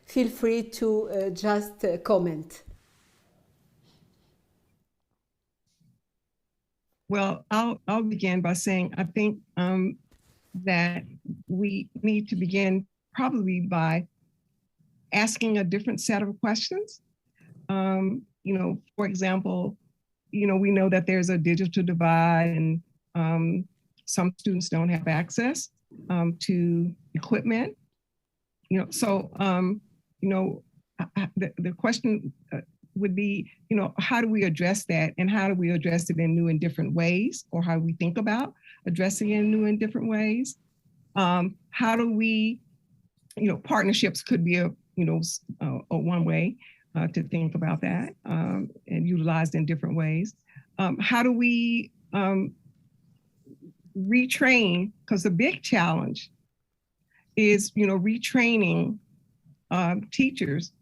feel free to just comment. Well, I'll begin by saying I think that we need to begin probably by asking a different set of questions. You know, for example, you know, we know that there's a digital divide, and some students don't have access to equipment. You know, so you know, the question would be, you know, how do we address that, and how do we address it in new and different ways, or how we think about addressing it in new and different ways? How do we, you know, partnerships could be a one way to think about that, and utilized in different ways. How do we retrain? Because the big challenge is, you know, retraining teachers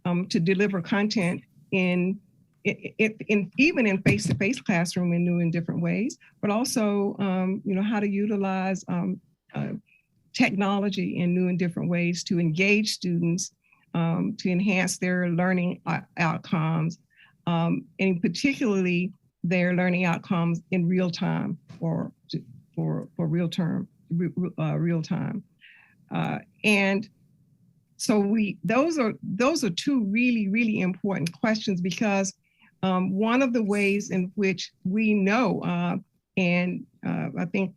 to deliver content in even in face-to-face classroom in new and different ways, but also, how to utilize technology in new and different ways to engage students, to enhance their learning outcomes, and particularly their learning outcomes in real time or for real time. And so those are two really important questions, because one of the ways in which we know, and I think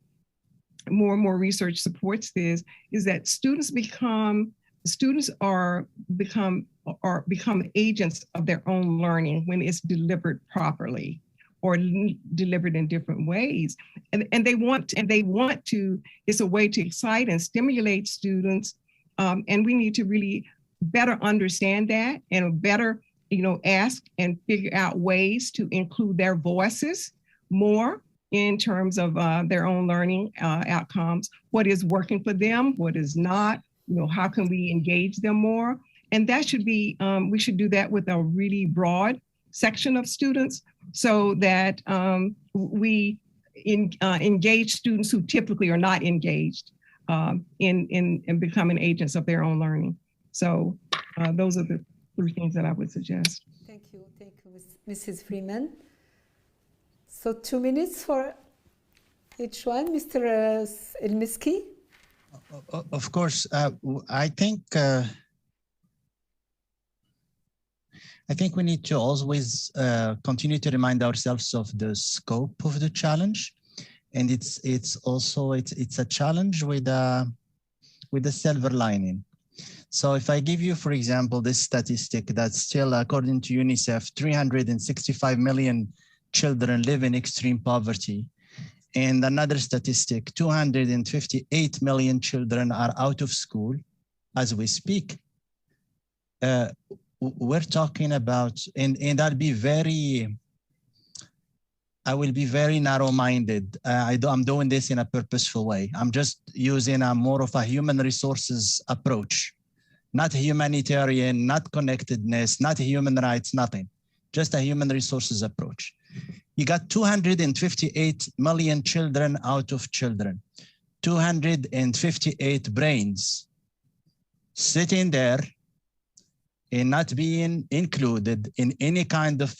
more and more research supports this, is that students become agents of their own learning when it's delivered properly or delivered in different ways. And they want to, it's a way to excite and stimulate students. And we need to really better understand that and better, ask and figure out ways to include their voices more in terms of their own learning outcomes. What is working for them, what is not, how can we engage them more? And that should be, we should do that with a really broad section of students, so that we engage students who typically are not engaged in becoming agents of their own learning. So those are the three things that I would suggest. Thank you, Mrs. Freeman. So 2 minutes for each one. Mr. El-Miski. Of course, I think we need to always continue to remind ourselves of the scope of the challenge, and it's also a challenge with a silver lining. So if I give you, for example, this statistic that still, according to UNICEF, 365 million children live in extreme poverty, and another statistic, 258 million children are out of school as we speak. We're talking about, and I will be very narrow-minded. I'm doing this in a purposeful way. I'm just using a more of a human resources approach, not humanitarian, not connectedness, not human rights, nothing, just a human resources approach. You got 258 million children out of children, 258 brains sitting there and not being included in any kind of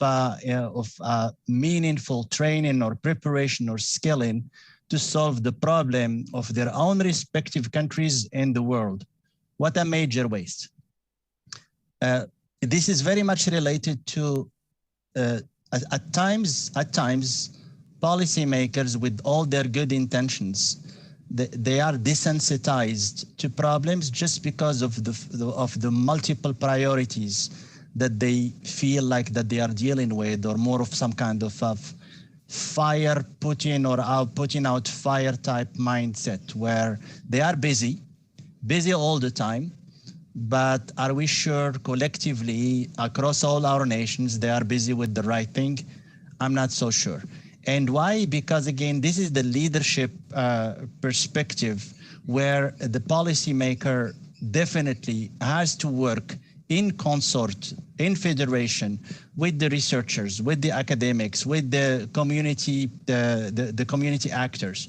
meaningful training or preparation or skilling to solve the problem of their own respective countries in the world. What a major waste. This is very much related to, at times, policymakers with all their good intentions, they are desensitized to problems just because of the multiple priorities that they feel like that they are dealing with, or more of some kind of fire putting out fire type mindset, where they are busy all the time, but are we sure collectively across all our nations they are busy with the right thing? I'm not so sure. And why? Because again, this is the leadership perspective, where the policymaker definitely has to work in consort, in federation, with the researchers, with the academics, with the community, the community actors.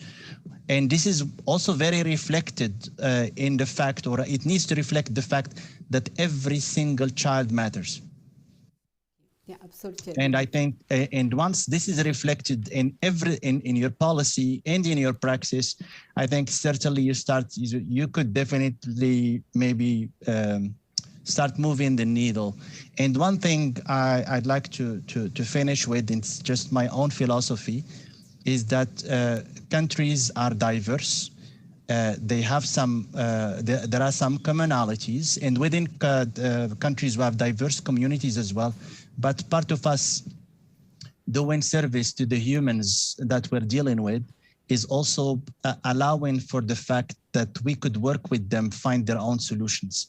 And this is also very reflected in the fact, or it needs to reflect the fact that every single child matters. Yeah, absolutely. And I think, and once this is reflected in your policy and in your praxis, I think certainly you could definitely maybe start moving the needle. And one thing I'd like to finish with, it's just my own philosophy, is that countries are diverse. They have some, there are some commonalities, and within countries we have diverse communities as well. But part of us doing service to the humans that we're dealing with is also allowing for the fact that we could work with them, find their own solutions.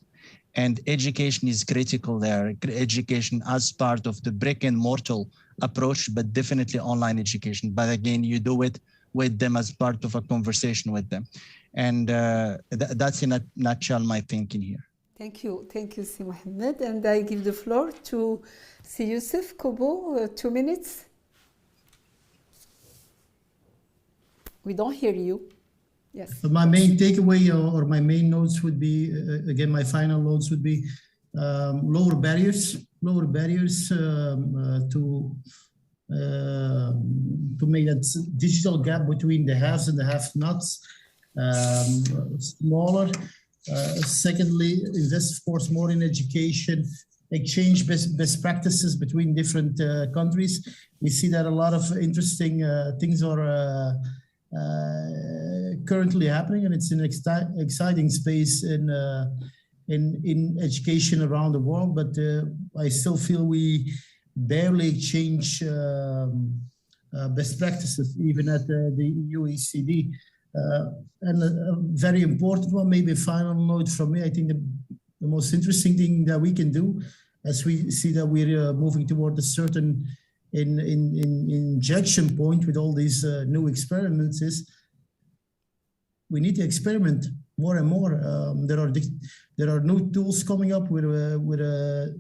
And education is critical there. Education as part of the brick and mortar approach, but definitely online education. But again, you do it with them as part of a conversation with them. And that's in a nutshell my thinking here. Thank you, Si Mohammed. And I give the floor to Si Youssef Kobo, 2 minutes. We don't hear you. Yes. My main takeaway or my main notes would be, again, my final notes would be lower barriers to make that digital gap between the haves and the have-nots smaller. Secondly, invest, of course, more in education, exchange best practices between different countries. We see that a lot of interesting things are currently happening, and it's an exciting space in education around the world. But I still feel we barely exchange best practices, even at the OECD. And a very important one, maybe a final note from me, I think the most interesting thing that we can do, as we see that we're moving toward a certain injection point with all these new experiments, is we need to experiment more and more. There are new tools coming up. We're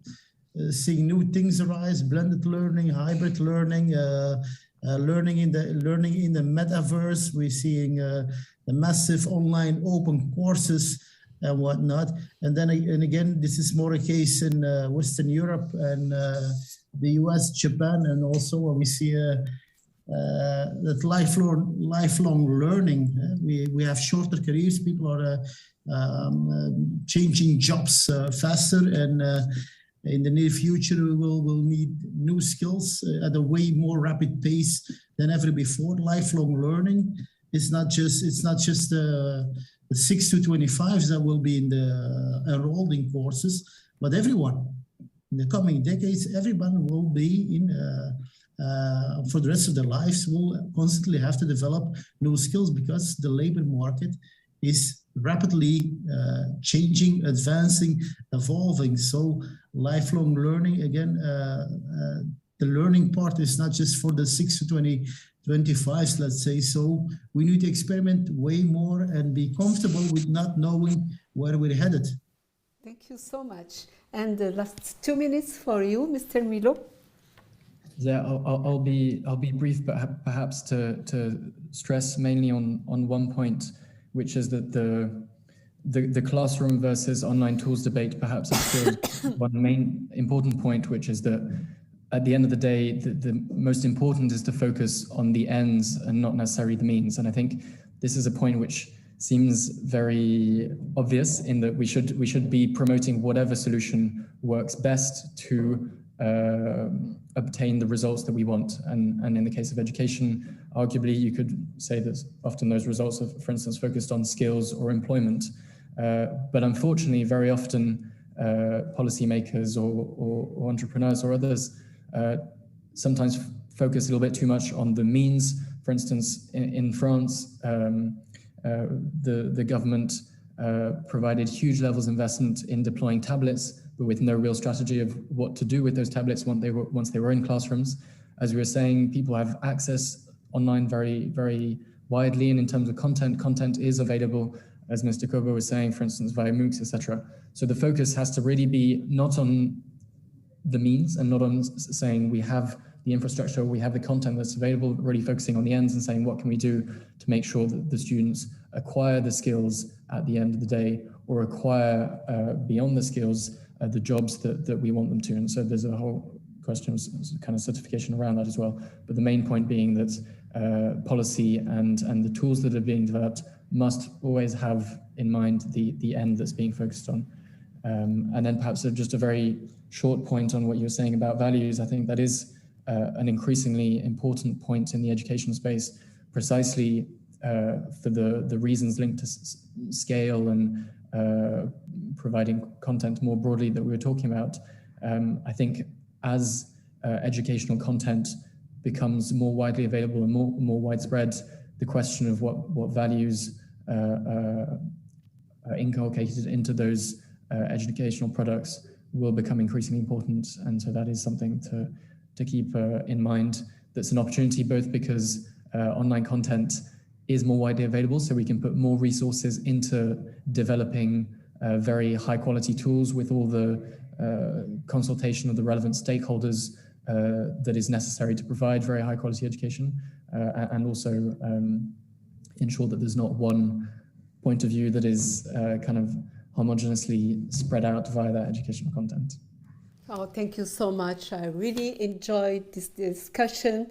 seeing new things arise: blended learning, hybrid learning, learning in the metaverse. We're seeing the massive online open courses and whatnot. And again, this is more a case in Western Europe and the US, Japan, and also where we see that lifelong learning. We have shorter careers. People are changing jobs faster, and in the near future, we will need new skills at a way more rapid pace than ever before. Lifelong learning is not just the 6 to 25s that will be in the enrolled in courses, but everyone. In the coming decades, everyone will be for the rest of their lives, will constantly have to develop new skills because the labor market is rapidly changing, advancing, evolving. So lifelong learning, again, the learning part is not just for the 6 to 25s, let's say. So we need to experiment way more and be comfortable with not knowing where we're headed. Thank you so much. And the last 2 minutes for you, Mr. Milo. Yeah, I'll be brief, but perhaps to stress mainly on one point, which is that the classroom versus online tools debate perhaps is one main important point, which is that at the end of the day, the most important is to focus on the ends and not necessarily the means. And I think this is a point which seems very obvious, in that we should be promoting whatever solution works best to obtain the results that we want. And in the case of education, arguably you could say that often those results are, for instance, focused on skills or employment. But unfortunately, very often policymakers or entrepreneurs or others sometimes focus a little bit too much on the means. For instance, in France, the government provided huge levels of investment in deploying tablets, but with no real strategy of what to do with those tablets once they were in classrooms. As we were saying, people have access online very, very widely, and in terms of content is available, as Mr. Kobo was saying, for instance, via MOOCs, etc. So the focus has to really be not on the means and not on saying we have the infrastructure, we have the content that's available, really focusing on the ends and saying what can we do to make sure that the students acquire the skills at the end of the day, or acquire beyond the skills the jobs that we want them to. And so there's a whole question of kind of certification around that as well. But the main point being that policy and the tools that are being developed must always have in mind the end that's being focused on. And then perhaps just a very short point on what you were saying about values. I think that is an increasingly important point in the education space, precisely for the reasons linked to scale and providing content more broadly that we were talking about. I think as educational content becomes more widely available and more widespread, the question of what values are inculcated into those educational products will become increasingly important. And so that is something to keep in mind. That's an opportunity both because online content is more widely available, so we can put more resources into developing very high quality tools with all the consultation of the relevant stakeholders that is necessary to provide very high quality education, and also ensure that there's not one point of view that is kind of homogeneously spread out via that educational content. Oh, thank you so much. I really enjoyed this discussion.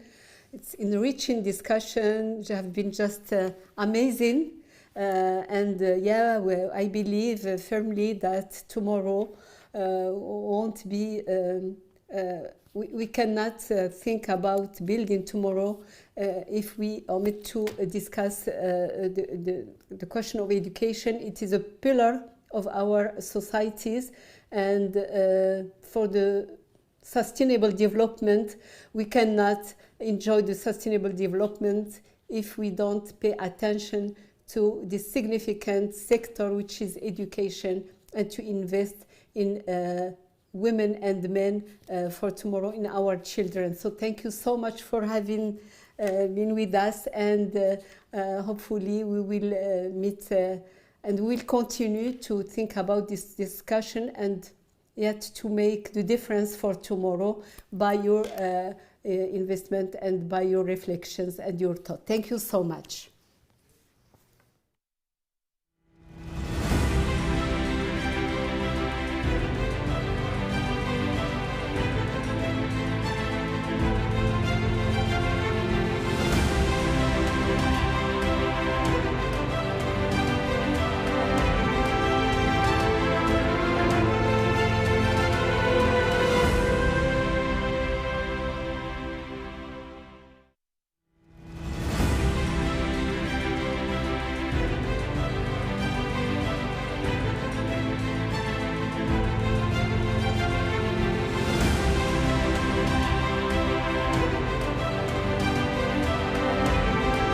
It's enriching discussion. You have been just amazing. Yeah, well, I believe firmly that tomorrow won't be, we cannot think about building tomorrow if we omit to discuss the question of education. It is a pillar of our societies, and for the sustainable development, we cannot enjoy the sustainable development if we don't pay attention to the significant sector which is education, and to invest in women and men for tomorrow, in our children. So thank you so much for having been with us, and hopefully we will meet and we will continue to think about this discussion, and yet to make the difference for tomorrow by your investment and by your reflections and your thought. Thank you so much.